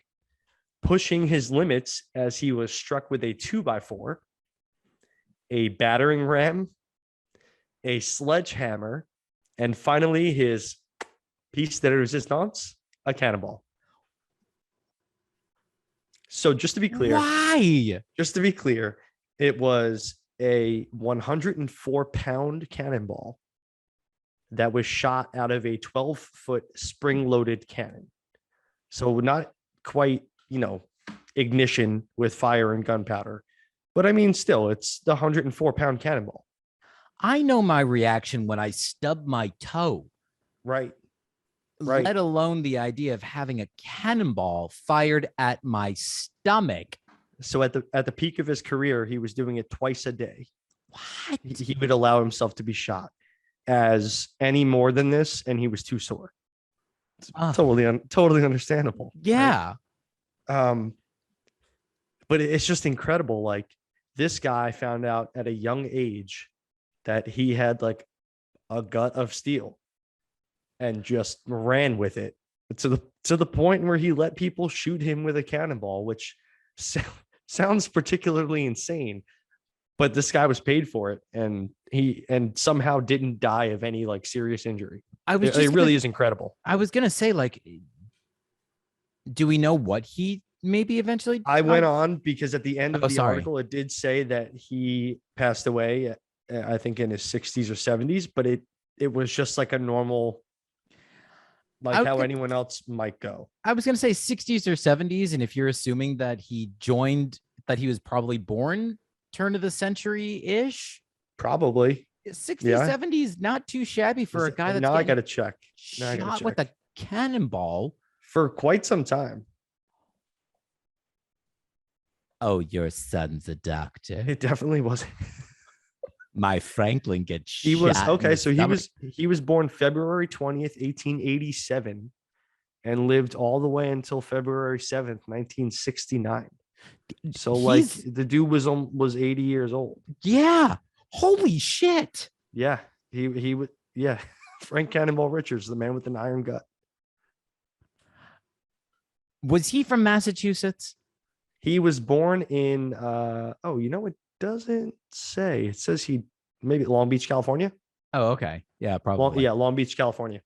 pushing his limits as he was struck with a 2x4, a battering ram, a sledgehammer, and finally his piece de resistance, a cannonball. So just to be clear, it was a 104-pound cannonball that was shot out of a 12-foot spring-loaded cannon. So not quite, ignition with fire and gunpowder. But I mean, still, it's the 104-pound cannonball.
I know my reaction when I stub my toe.
Right.
Let alone the idea of having a cannonball fired at my stomach.
So at the peak of his career, he was doing it twice a day.
What?
He would allow himself to be shot as any more than this, and he was too sore. Totally understandable.
Yeah.
Right? But it's just incredible. Like, this guy found out at a young age that he had like a gut of steel and just ran with it to the point where he let people shoot him with a cannonball, which sounds particularly insane, but this guy was paid for it, and he somehow didn't die of any like serious injury. It really is incredible.
I was gonna say, like, do we know what he maybe eventually died?
I went on because at the end of the article, it did say that he passed away, I think in his 60s or 70s, but it was just like a normal, like how anyone else might go.
I was going to say 60s or 70s. And if you're assuming that he was probably born turn of the century-ish.
Probably.
60s, 70s, not too shabby for a guy that's
now I got to check.
Shot with a cannonball.
For quite some time.
Oh, your son's a doctor.
It definitely wasn't.
My Franklin gets shot.
He was okay. So he was born February 20th, 1887, and lived all the way until February 7th, 1969. So like the dude was 80 years old.
Yeah. Holy shit.
Yeah. He would. Yeah. Frank Cannonball Richards, the man with an iron gut.
Was he from Massachusetts?
He was born in it doesn't say. It says he maybe Long Beach, California.
Oh, okay. Yeah, probably.
Long Beach, California.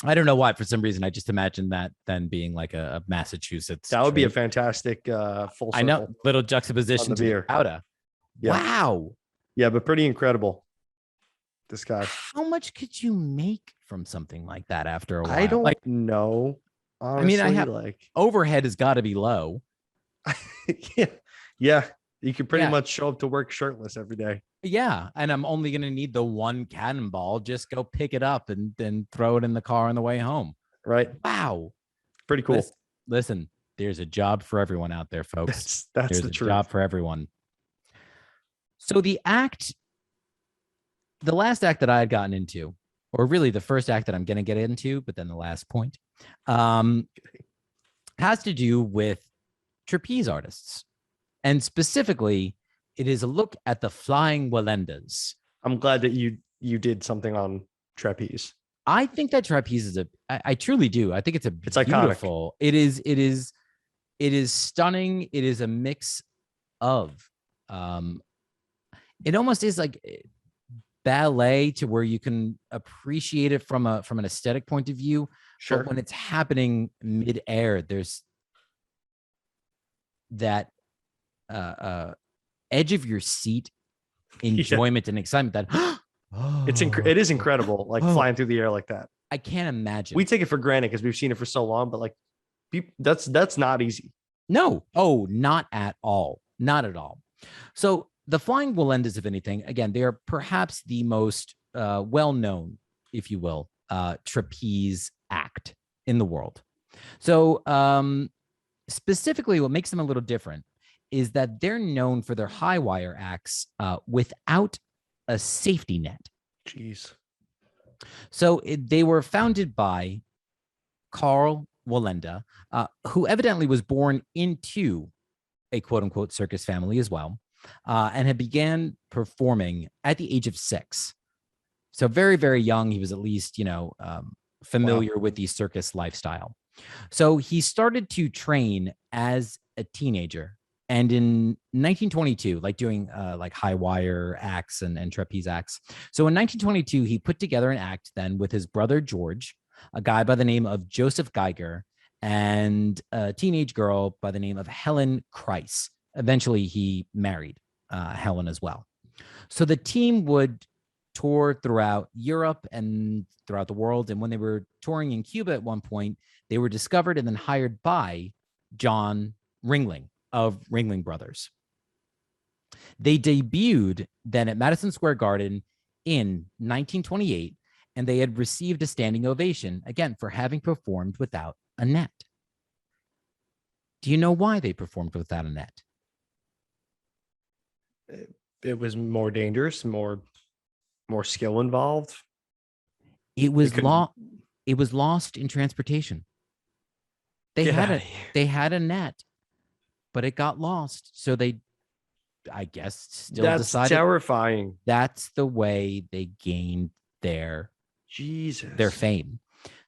I don't know why. For some reason, I just imagined that then being like a Massachusetts.
That would be a fantastic full circle.
I know, little juxtaposition to Chowda.
Yeah.
Wow.
Yeah, but pretty incredible. This guy.
How much could you make from something like that after a while?
I don't know. Honestly,
I mean, overhead has got to be low.
yeah. You could pretty much show up to work shirtless every day.
Yeah, and I'm only going to need the one cannonball. Just go pick it up and then throw it in the car on the way home.
Right.
Wow.
Pretty cool.
Listen, there's a job for everyone out there, folks.
That's
there's
the
a
truth.
Job for everyone. So the last act that I had gotten into, or really the first act that I'm going to get into, but then the last point, has to do with trapeze artists. And specifically, it is a look at the flying Wallendas.
I'm glad that you did something on trapeze.
I think that trapeze is I truly do. I think it's beautiful.
Iconic.
It is stunning. It is a mix of, it almost is like ballet to where you can appreciate it from an aesthetic point of view.
Sure.
But when it's happening mid-air, there's that edge of your seat enjoyment and excitement that
it is incredible, like flying through the air like that.
I can't imagine.
We take it for granted because we've seen it for so long, but like that's not easy.
No. Oh, not at all. Not at all. So the flying Wallendas, if anything, again, they are perhaps the most well-known, if you will, trapeze act in the world. So specifically, what makes them a little different is that they're known for their high wire acts without a safety net.
Jeez.
So they were founded by Carl Wallenda, who evidently was born into a quote unquote circus family as well, and had began performing at the age of 6. So very, very young. He was at least, familiar with the circus lifestyle. So he started to train as a teenager. And in 1922, like doing like high wire acts and trapeze acts. So in 1922, he put together an act then with his brother, George, a guy by the name of Joseph Geiger, and a teenage girl by the name of Helen Kreis. Eventually, he married Helen as well. So the team would tour throughout Europe and throughout the world. And when they were touring in Cuba at one point, they were discovered and then hired by John Ringling of Ringling Brothers. They debuted then at Madison Square Garden in 1928, and they had received a standing ovation, again, for having performed without a net. Do you know why they performed without a net?
It was more dangerous, more skill involved.
It was It was lost in transportation. They had a net, but it got lost. So they, I guess, still decided. That's
terrifying.
That's the way they gained their fame.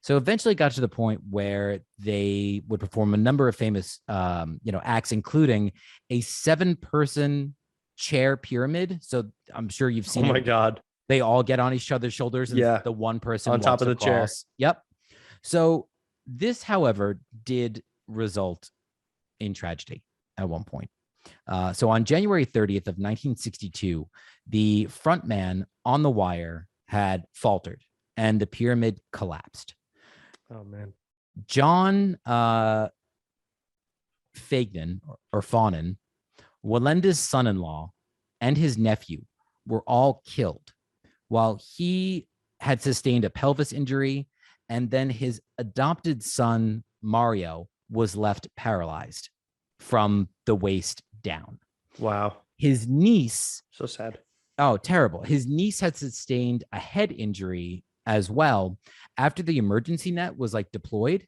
So eventually got to the point where they would perform a number of famous, acts, including a 7-person chair pyramid. So I'm sure you've seen.
Oh my God.
They all get on each other's shoulders. And the one person
on top of the chair.
Yep. So this, however, did result in tragedy at one point. So on January 30th of 1962, the front man on the wire had faltered and the pyramid collapsed.
Oh, man.
John Fagnan or Fawnin, Wallenda's son-in-law, and his nephew were all killed, while he had sustained a pelvis injury, and then his adopted son, Mario, was left paralyzed from the waist down.
Wow.
His niece...
So sad.
Oh, terrible. His niece had sustained a head injury as well. After the emergency net was deployed,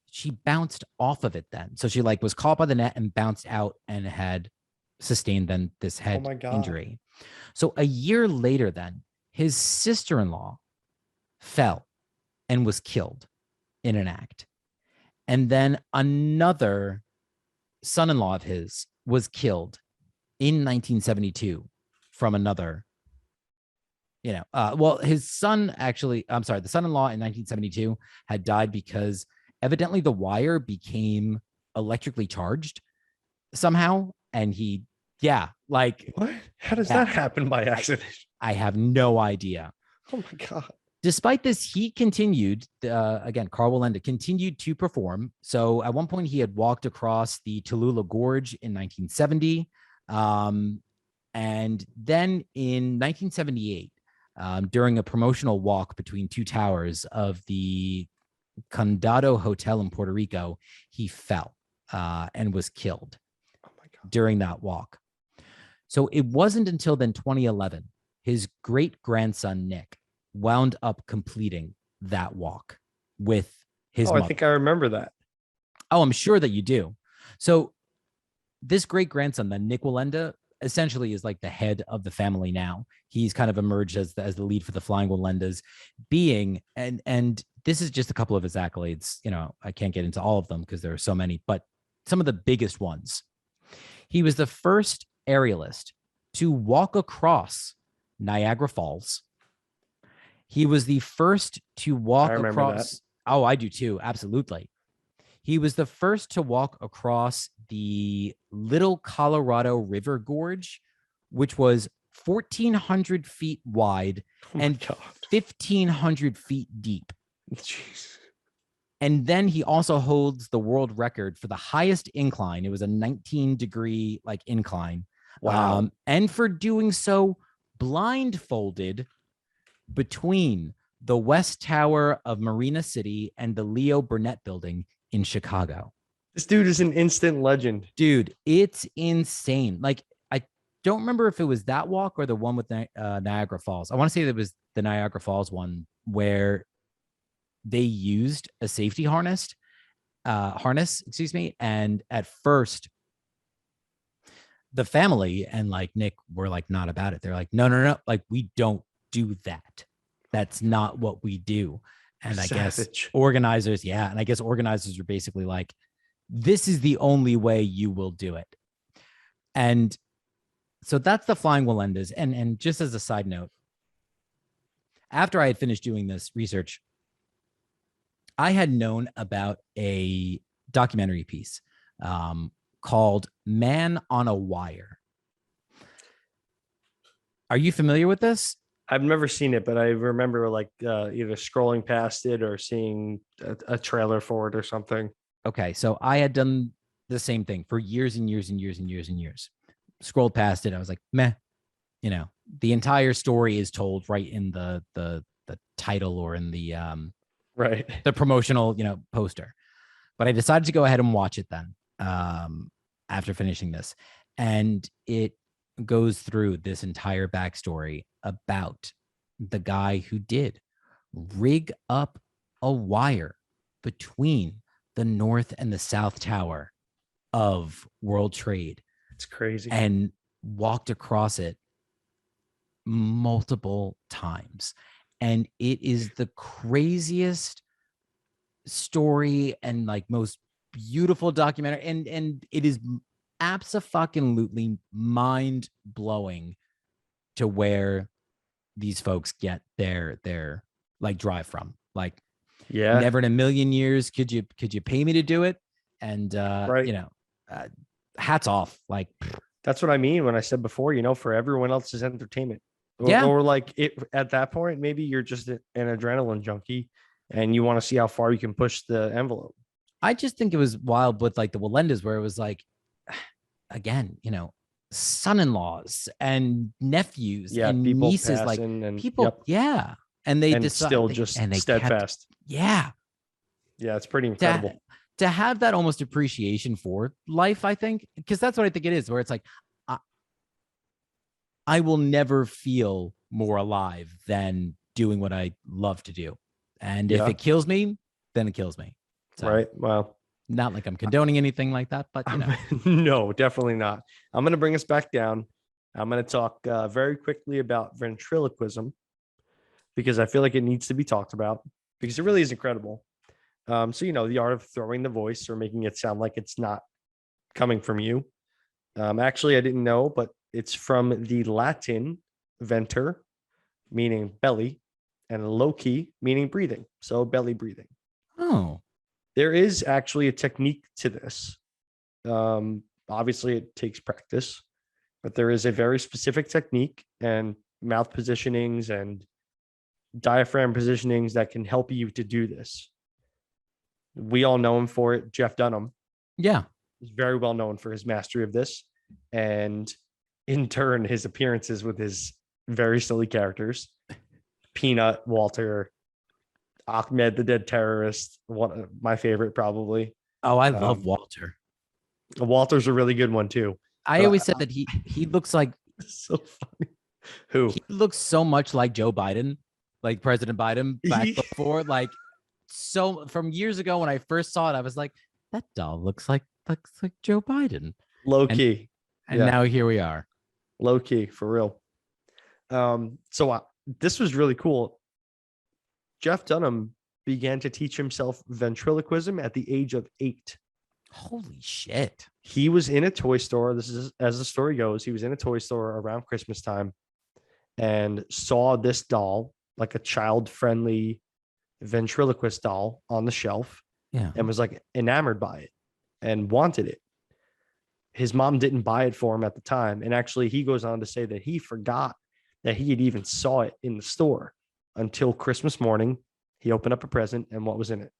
she bounced off of it then. So she was caught by the net and bounced out and had sustained then this head injury. So a year later then, his sister-in-law fell and was killed in an act. And then another son-in-law of his was killed in 1972 from another, his son actually, the son-in-law in 1972 had died because evidently the wire became electrically charged somehow. And he,
what? How does that happen by accident?
I have no idea.
Oh my God.
Despite this, he continued, again, Karl Wallenda continued to perform. So at one point, he had walked across the Tallulah Gorge in 1970. And then in 1978, during a promotional walk between two towers of the Condado Hotel in Puerto Rico, he fell and was killed during that walk. So it wasn't until then, 2011, his great grandson, Nick, wound up completing that walk with his mother.
I think I remember that.
Oh, I'm sure that you do. So this great grandson, then Nick Wallenda, essentially is like the head of the family now. He's kind of emerged as the lead for the Flying Wallendas, being, and this is just a couple of his accolades. You know, I can't get into all of them because there are so many, but some of the biggest ones. He was the first aerialist to walk across Niagara Falls. He was the first to walk across. That. Oh, I do too. Absolutely. He was the first to walk across the Little Colorado River Gorge, which was 1,400 feet wide and 1,500 feet deep.
Jeez.
And then he also holds the world record for the highest incline. It was a 19-degree incline.
Wow.
And for doing so blindfolded between the West Tower of Marina City and the Leo Burnett Building in Chicago.
This dude is an instant legend.
Dude, it's insane. Like, I don't remember if it was that walk or the one with Niagara Falls. I want to say that it was the Niagara Falls one where they used a safety harness, and at first the family and Nick were not about it. They're like, no, we don't do that. That's not what we do. And I guess organizers are basically like, this is the only way you will do it. And so that's the Flying Wallendas. And just as a side note, after I had finished doing this research, I had known about a documentary piece called Man on a Wire. Are you familiar with this?
I've never seen it, but I remember either scrolling past it or seeing a trailer for it or something.
Okay, so I had done the same thing for years and years and years and years and years. Scrolled past it. I was like, meh. You know, the entire story is told right in the title or in the the promotional, poster. But I decided to go ahead and watch it then after finishing this. And it goes through this entire backstory about the guy who did rig up a wire between the North and the South Tower of World Trade.
It's crazy.
And walked across it multiple times. And it is the craziest story and most beautiful documentary. And it is abso-fucking-lutely mind-blowing to where these folks get their drive from. Never in a million years could you pay me to do it. And hats off.
That's what I mean when I said before, for everyone else's entertainment.
Yeah.
Or it at that point, maybe you're just an adrenaline junkie and you want to see how far you can push the envelope.
I just think it was wild with the Wallendas, where it was again, son-in-laws and nephews and nieces, people. Yep. Yeah. And they
still steadfast.
Yeah.
Yeah. It's pretty incredible.
To have that almost appreciation for life, I think, because that's what I think it is, where it's I will never feel more alive than doing what I love to do. And if it kills me, then it kills me. So,
right. Well,
not like I'm condoning anything like that, but
no, definitely not. I'm going to bring us back down. I'm going to talk very quickly about ventriloquism because I feel like it needs to be talked about because it really is incredible. So, the art of throwing the voice or making it sound like it's not coming from you. Actually, I didn't know, but it's from the Latin venter, meaning belly, and loci, meaning breathing. So belly breathing.
Oh.
There is actually a technique to this. Obviously, it takes practice, but there is a very specific technique. And mouth positionings and diaphragm positionings that can help you to do this. We all know him for it. Jeff Dunham.
Yeah.
He's very well known for his mastery of this. And in turn, his appearances with his very silly characters, Peanut, Walter, Ahmed, the dead terrorist, one of my favorite probably.
Oh, I love Walter.
Walter's a really good one too.
I always said that he looks like
so funny. Who?
He looks so much like Joe Biden, like President Biden back before, like so from years ago when I first saw it, I was like, that doll looks like Joe Biden.
Low key.
And now here we are.
Low key, for real. So this was really cool. Jeff Dunham began to teach himself ventriloquism at the age of 8.
Holy shit. He
was in a toy store. This is, as the story goes, he was in a toy store around Christmas time and saw this doll, like a child-friendly ventriloquist doll on the shelf, and was like enamored by it and wanted it. His mom didn't buy it for him at the time. And actually, he goes on to say that he forgot that he had even saw it in the store until Christmas morning. He opened up a present, and what was in it?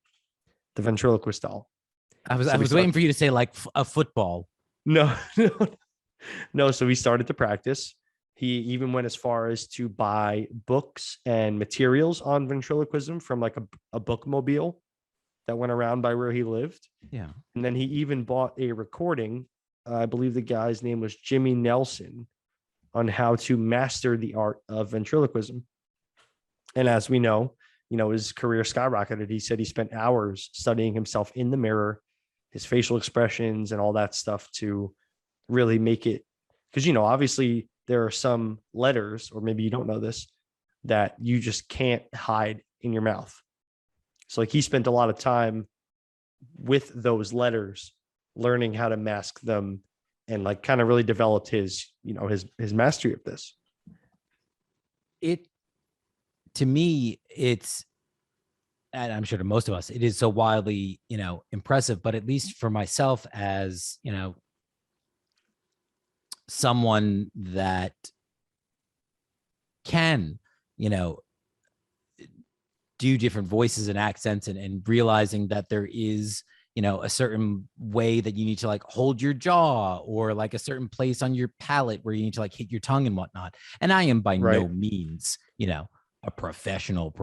The ventriloquist doll.
I was waiting for you to say like a football.
No. So he started to practice. He even went as far as to buy books and materials on ventriloquism from like a bookmobile that went around by where he lived.
Yeah.
And then he even bought a recording. I believe the guy's name was Jimmy Nelson, on how to master the art of ventriloquism. And as we know, his career skyrocketed. He said he spent hours studying himself in the mirror, his facial expressions and all that stuff to really make it. Because, obviously there are some letters, or maybe you don't know this, that you just can't hide in your mouth. So like he spent a lot of time with those letters, learning how to mask them, and like kind of really developed his mastery of this.
To me, it's, and I'm sure to most of us, it is so wildly, impressive, but at least for myself as, someone that can, do different voices and accents and realizing that there is, a certain way that you need to like hold your jaw, or like a certain place on your palate where you need to like hit your tongue and whatnot. And I am by no means, a professional.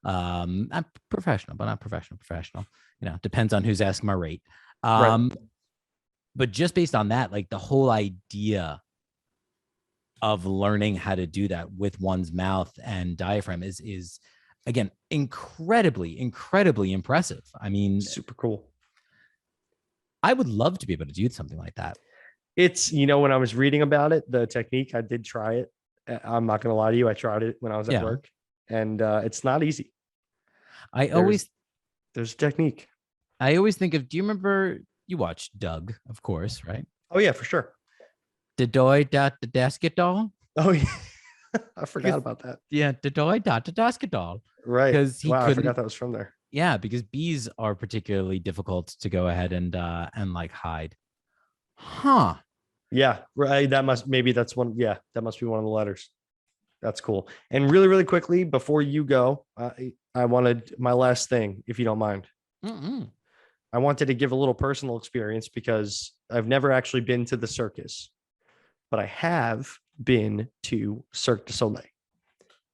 I'm professional, but not professional. Depends on who's asking my rate. But just based on that, like the whole idea of learning how to do that with one's mouth and diaphragm is again, incredibly impressive. I mean,
super cool.
I would love to be able to do something like that.
It's, when I was reading about it, the technique, I did try it. I'm not going to lie to you. I tried it when I was at work, and it's not easy. There's technique.
I always think of, do you remember, you watched Doug, of course, right?
Oh yeah, for sure.
The doy dot the basket doll.
Oh yeah. I forgot about that.
Yeah, the doy dot the basket doll.
Right.
Because
I forgot that was from there.
Yeah, because bees are particularly difficult to go ahead and like hide. Huh.
Yeah, right. That must be one of the letters. That's cool. And really, really quickly before you go, I wanted my last thing, if you don't mind.
Mm-mm.
I wanted to give a little personal experience because I've never actually been to the circus, but I have been to Cirque du Soleil.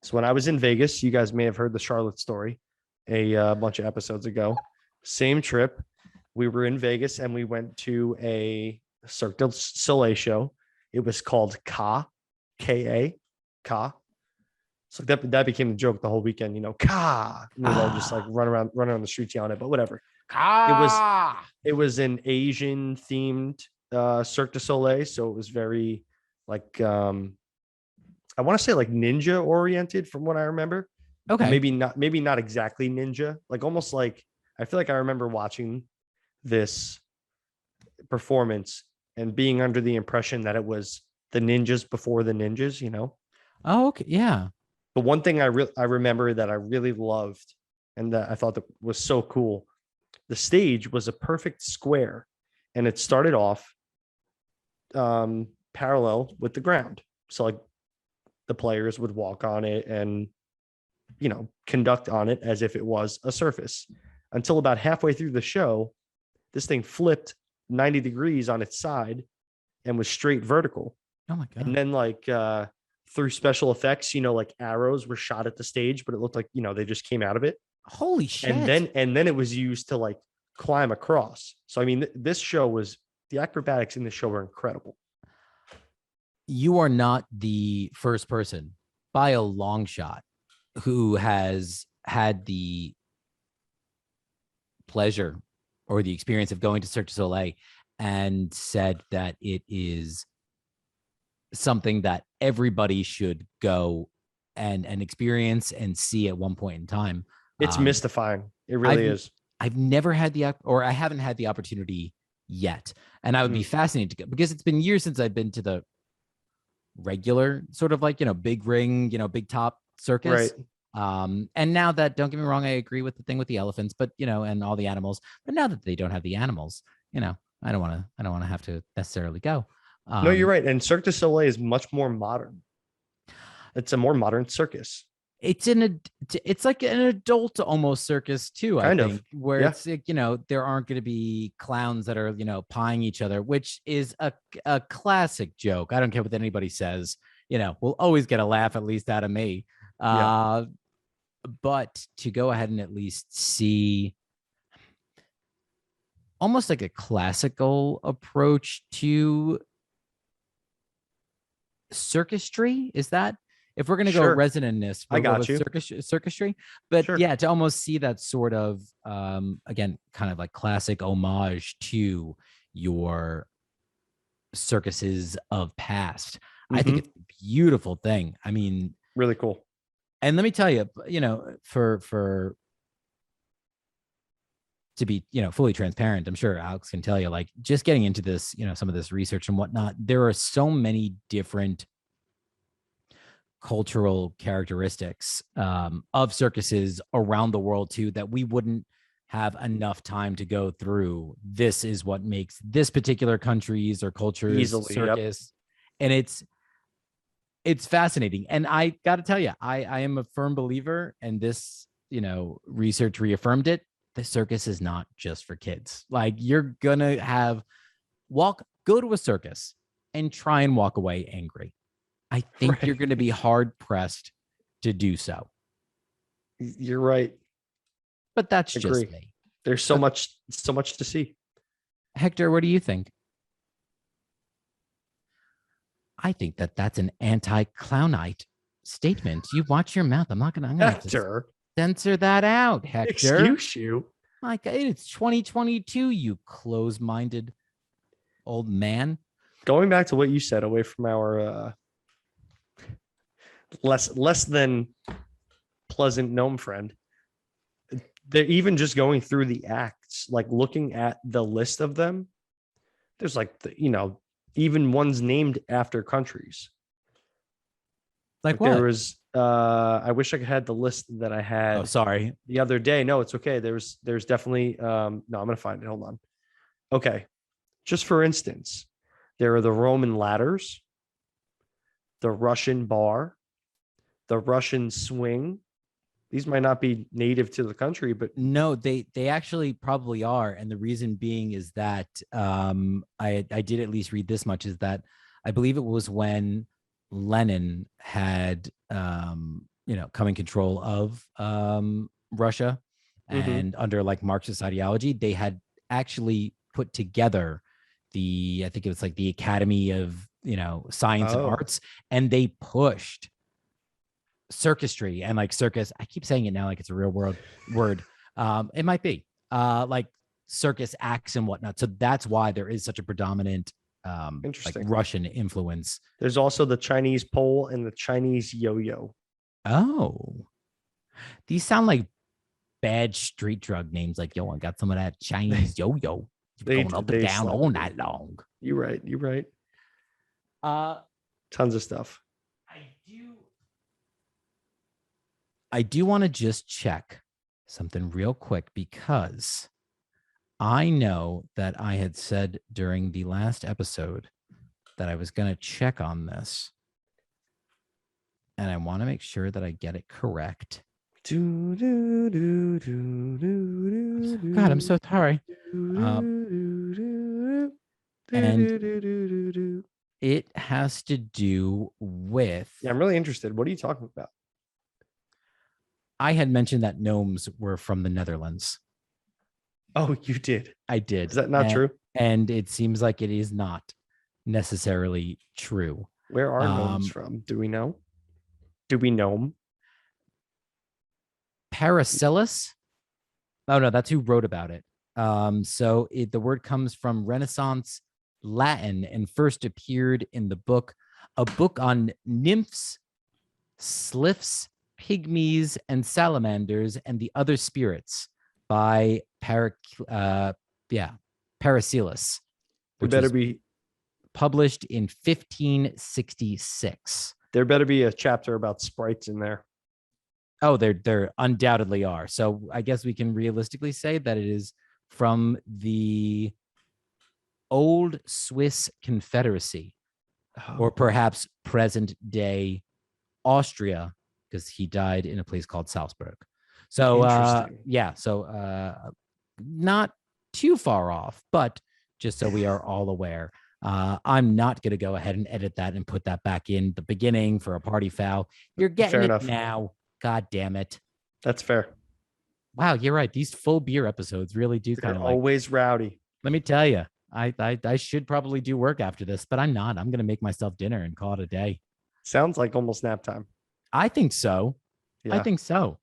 So when I was in Vegas, you guys may have heard the Charlotte story a bunch of episodes ago. Same trip. We were in Vegas and we went to a Cirque du Soleil show. It was called Ka, K-A, Ka. So that became the joke the whole weekend, Ka. We all just like run around the streets yelling it, but whatever. It was an Asian themed Cirque du Soleil, so it was very like I want to say like ninja oriented from what I remember.
Okay.
Maybe not exactly ninja, like almost like, I feel like I remember watching this performance and being under the impression that it was the ninjas before the ninjas,
Oh, okay. Yeah.
But one thing I remember that I really loved and that I thought that was so cool, the stage was a perfect square and it started off parallel with the ground. So like the players would walk on it and, conduct on it as if it was a surface, until about halfway through the show, this thing flipped 90 degrees on its side and was straight vertical.
Oh my God.
And then through special effects, like arrows were shot at the stage, but it looked like, they just came out of it.
Holy shit.
And then it was used to like climb across. So, I mean, the acrobatics in the show were incredible.
You are not the first person by a long shot who has had the pleasure or the experience of going to Cirque du Soleil and said that it is something that everybody should go and experience and see at one point in time.
It's mystifying. It really is.
I've never had I haven't had the opportunity yet. And I would be fascinated to go, because it's been years since I've been to the regular sort of like, big ring, big top circus.
Right.
And now that, don't get me wrong, I agree with the thing with the elephants, but and all the animals, but now that they don't have the animals, I don't want to have to necessarily go.
No, you're right. And Cirque du Soleil is much more modern. It's a more modern circus.
It's like an adult almost circus too, I think, where it's like, there aren't going to be clowns that are, pieing each other, which is a classic joke. I don't care what anybody says, we'll always get a laugh, at least out of me. But to go ahead and at least see almost like a classical approach to circusry, is that, if we're going to go resonantness,
I got you.
Circusry, but to almost see that sort of, again, kind of like classic homage to your circuses of past. I think it's a beautiful thing. I mean,
really cool.
And let me tell you, for to be, fully transparent, I'm sure Alex can tell you, like, just getting into this, some of this research and whatnot, there are so many different cultural characteristics of circuses around the world too, that we wouldn't have enough time to go through. This is what makes this particular country's or culture's circus. And it's fascinating. And I got to tell you, I am a firm believer, and this, research reaffirmed it. The circus is not just for kids. Like, you're gonna go to a circus and try and walk away angry. I think you're going to be hard pressed to do so.
You're right.
But that's just me.
There's so much to see.
Hector, what do you think? I think that's an anti-clownite statement. You watch your mouth. I'm going to censor that out, Hector.
Excuse you.
My God, it's 2022, you close-minded old man.
Going back to what you said, away from our less than pleasant gnome friend, they're even just going through the acts, like looking at the list of them. There's like even ones named after countries.
Like what?
There was I wish I had the list that I had.
Oh, sorry.
The other day. No, it's okay. There's definitely no, I'm gonna find it. Hold on. Okay. Just for instance, there are the Roman ladders, the Russian bar, the Russian swing. These might not be native to the country, but
no, they actually probably are. And the reason being is that I did at least read this much, is that I believe it was when Lenin had come in control of Russia, and under like Marxist ideology, they had actually put together I think it was like the Academy of Science and Arts, and they pushed circusry and like circus. I keep saying it now like it's a real world word. It might be like circus acts and whatnot. So that's why there is such a predominant like Russian influence.
There's also the Chinese pole and the Chinese yo-yo.
Oh, these sound like bad street drug names. Like, yo, I got some of that Chinese yo-yo. Going up and down all night long.
You're right. Tons of stuff.
I do want to just check something real quick, because I know that I had said during the last episode that I was going to check on this. and I want to make sure that I get it correct. God, I'm so sorry. And it has to do with.
Yeah, I'm really interested. What are you talking about?
I had mentioned that gnomes were from the Netherlands.
Oh, you did.
I did.
Is that not true?
And it seems like it is not necessarily true.
Where are gnomes from? Do we know? Do we know them?
Paracelsus? Oh, no, that's who wrote about it. So the word comes from Renaissance Latin and first appeared in the book, a book on nymphs, sylphs, pygmies, and salamanders, and the other spirits by Paracelsus.
There better be
published in 1566.
There better be a chapter about sprites in there.
Oh, there undoubtedly are. So I guess we can realistically say that it is from the old Swiss Confederacy, or perhaps present day Austria, because he died in a place called Salzburg. So not too far off, but just so we are all aware. I'm not going to go ahead and edit that and put that back in the beginning for a party foul. You're getting it now. God damn it.
That's fair.
Wow, you're right. These full beer episodes really do kind of
always rowdy.
Let me tell you, I should probably do work after this, but I'm not. I'm going to make myself dinner and call it a day.
Sounds like almost nap time.
I think so. Yeah. I think so.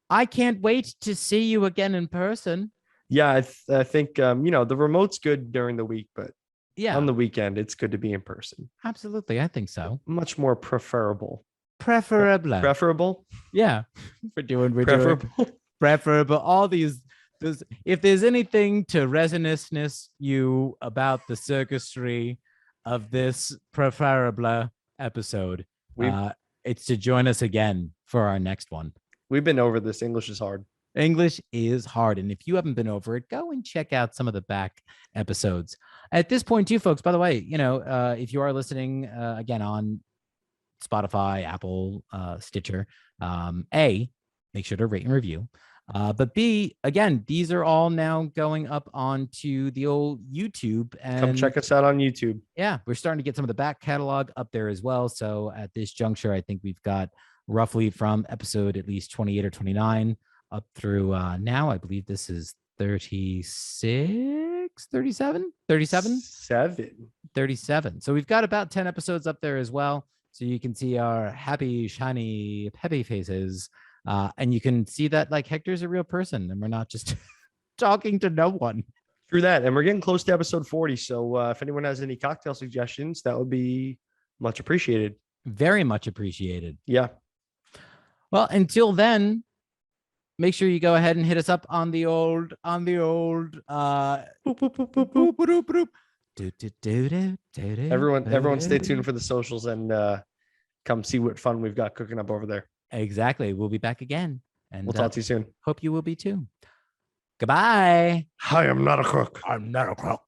I can't wait to see you again in person.
Yeah, I think, the remote's good during the week, but on the weekend, it's good to be in person.
Absolutely. I think so.
Much more preferable.
Preferable. Yeah. Preferable. All these. If there's anything to resonance you about the circusry of this preferable episode, it's to join us again for our next one.
We've been over this. English is hard.
English is hard. And if you haven't been over it, go and check out some of the back episodes. At this point, too, folks, by the way, if you are listening again on Spotify, Apple, Stitcher, A, make sure to rate and review. But B, again, these are all now going up onto the old YouTube. And
come check us out on YouTube.
Yeah, we're starting to get some of the back catalog up there as well. So at this juncture, I think we've got roughly from episode at least 28 or 29 up through now. I believe this is 36, 37. 37. So we've got about 10 episodes up there as well. So you can see our happy, shiny, peppy faces. And you can see that like Hector's a real person and we're not just talking to no one.
Through that. And we're getting close to episode 40. So if anyone has any cocktail suggestions, that would be much appreciated.
Very much appreciated.
Yeah.
Well, until then, make sure you go ahead and hit us up on the old everyone
stay tuned for the socials and come see what fun we've got cooking up over there.
Exactly. We'll be back again. And
we'll talk to you soon.
Hope you will be too. Goodbye.
I am not a cook.
I'm not a cook.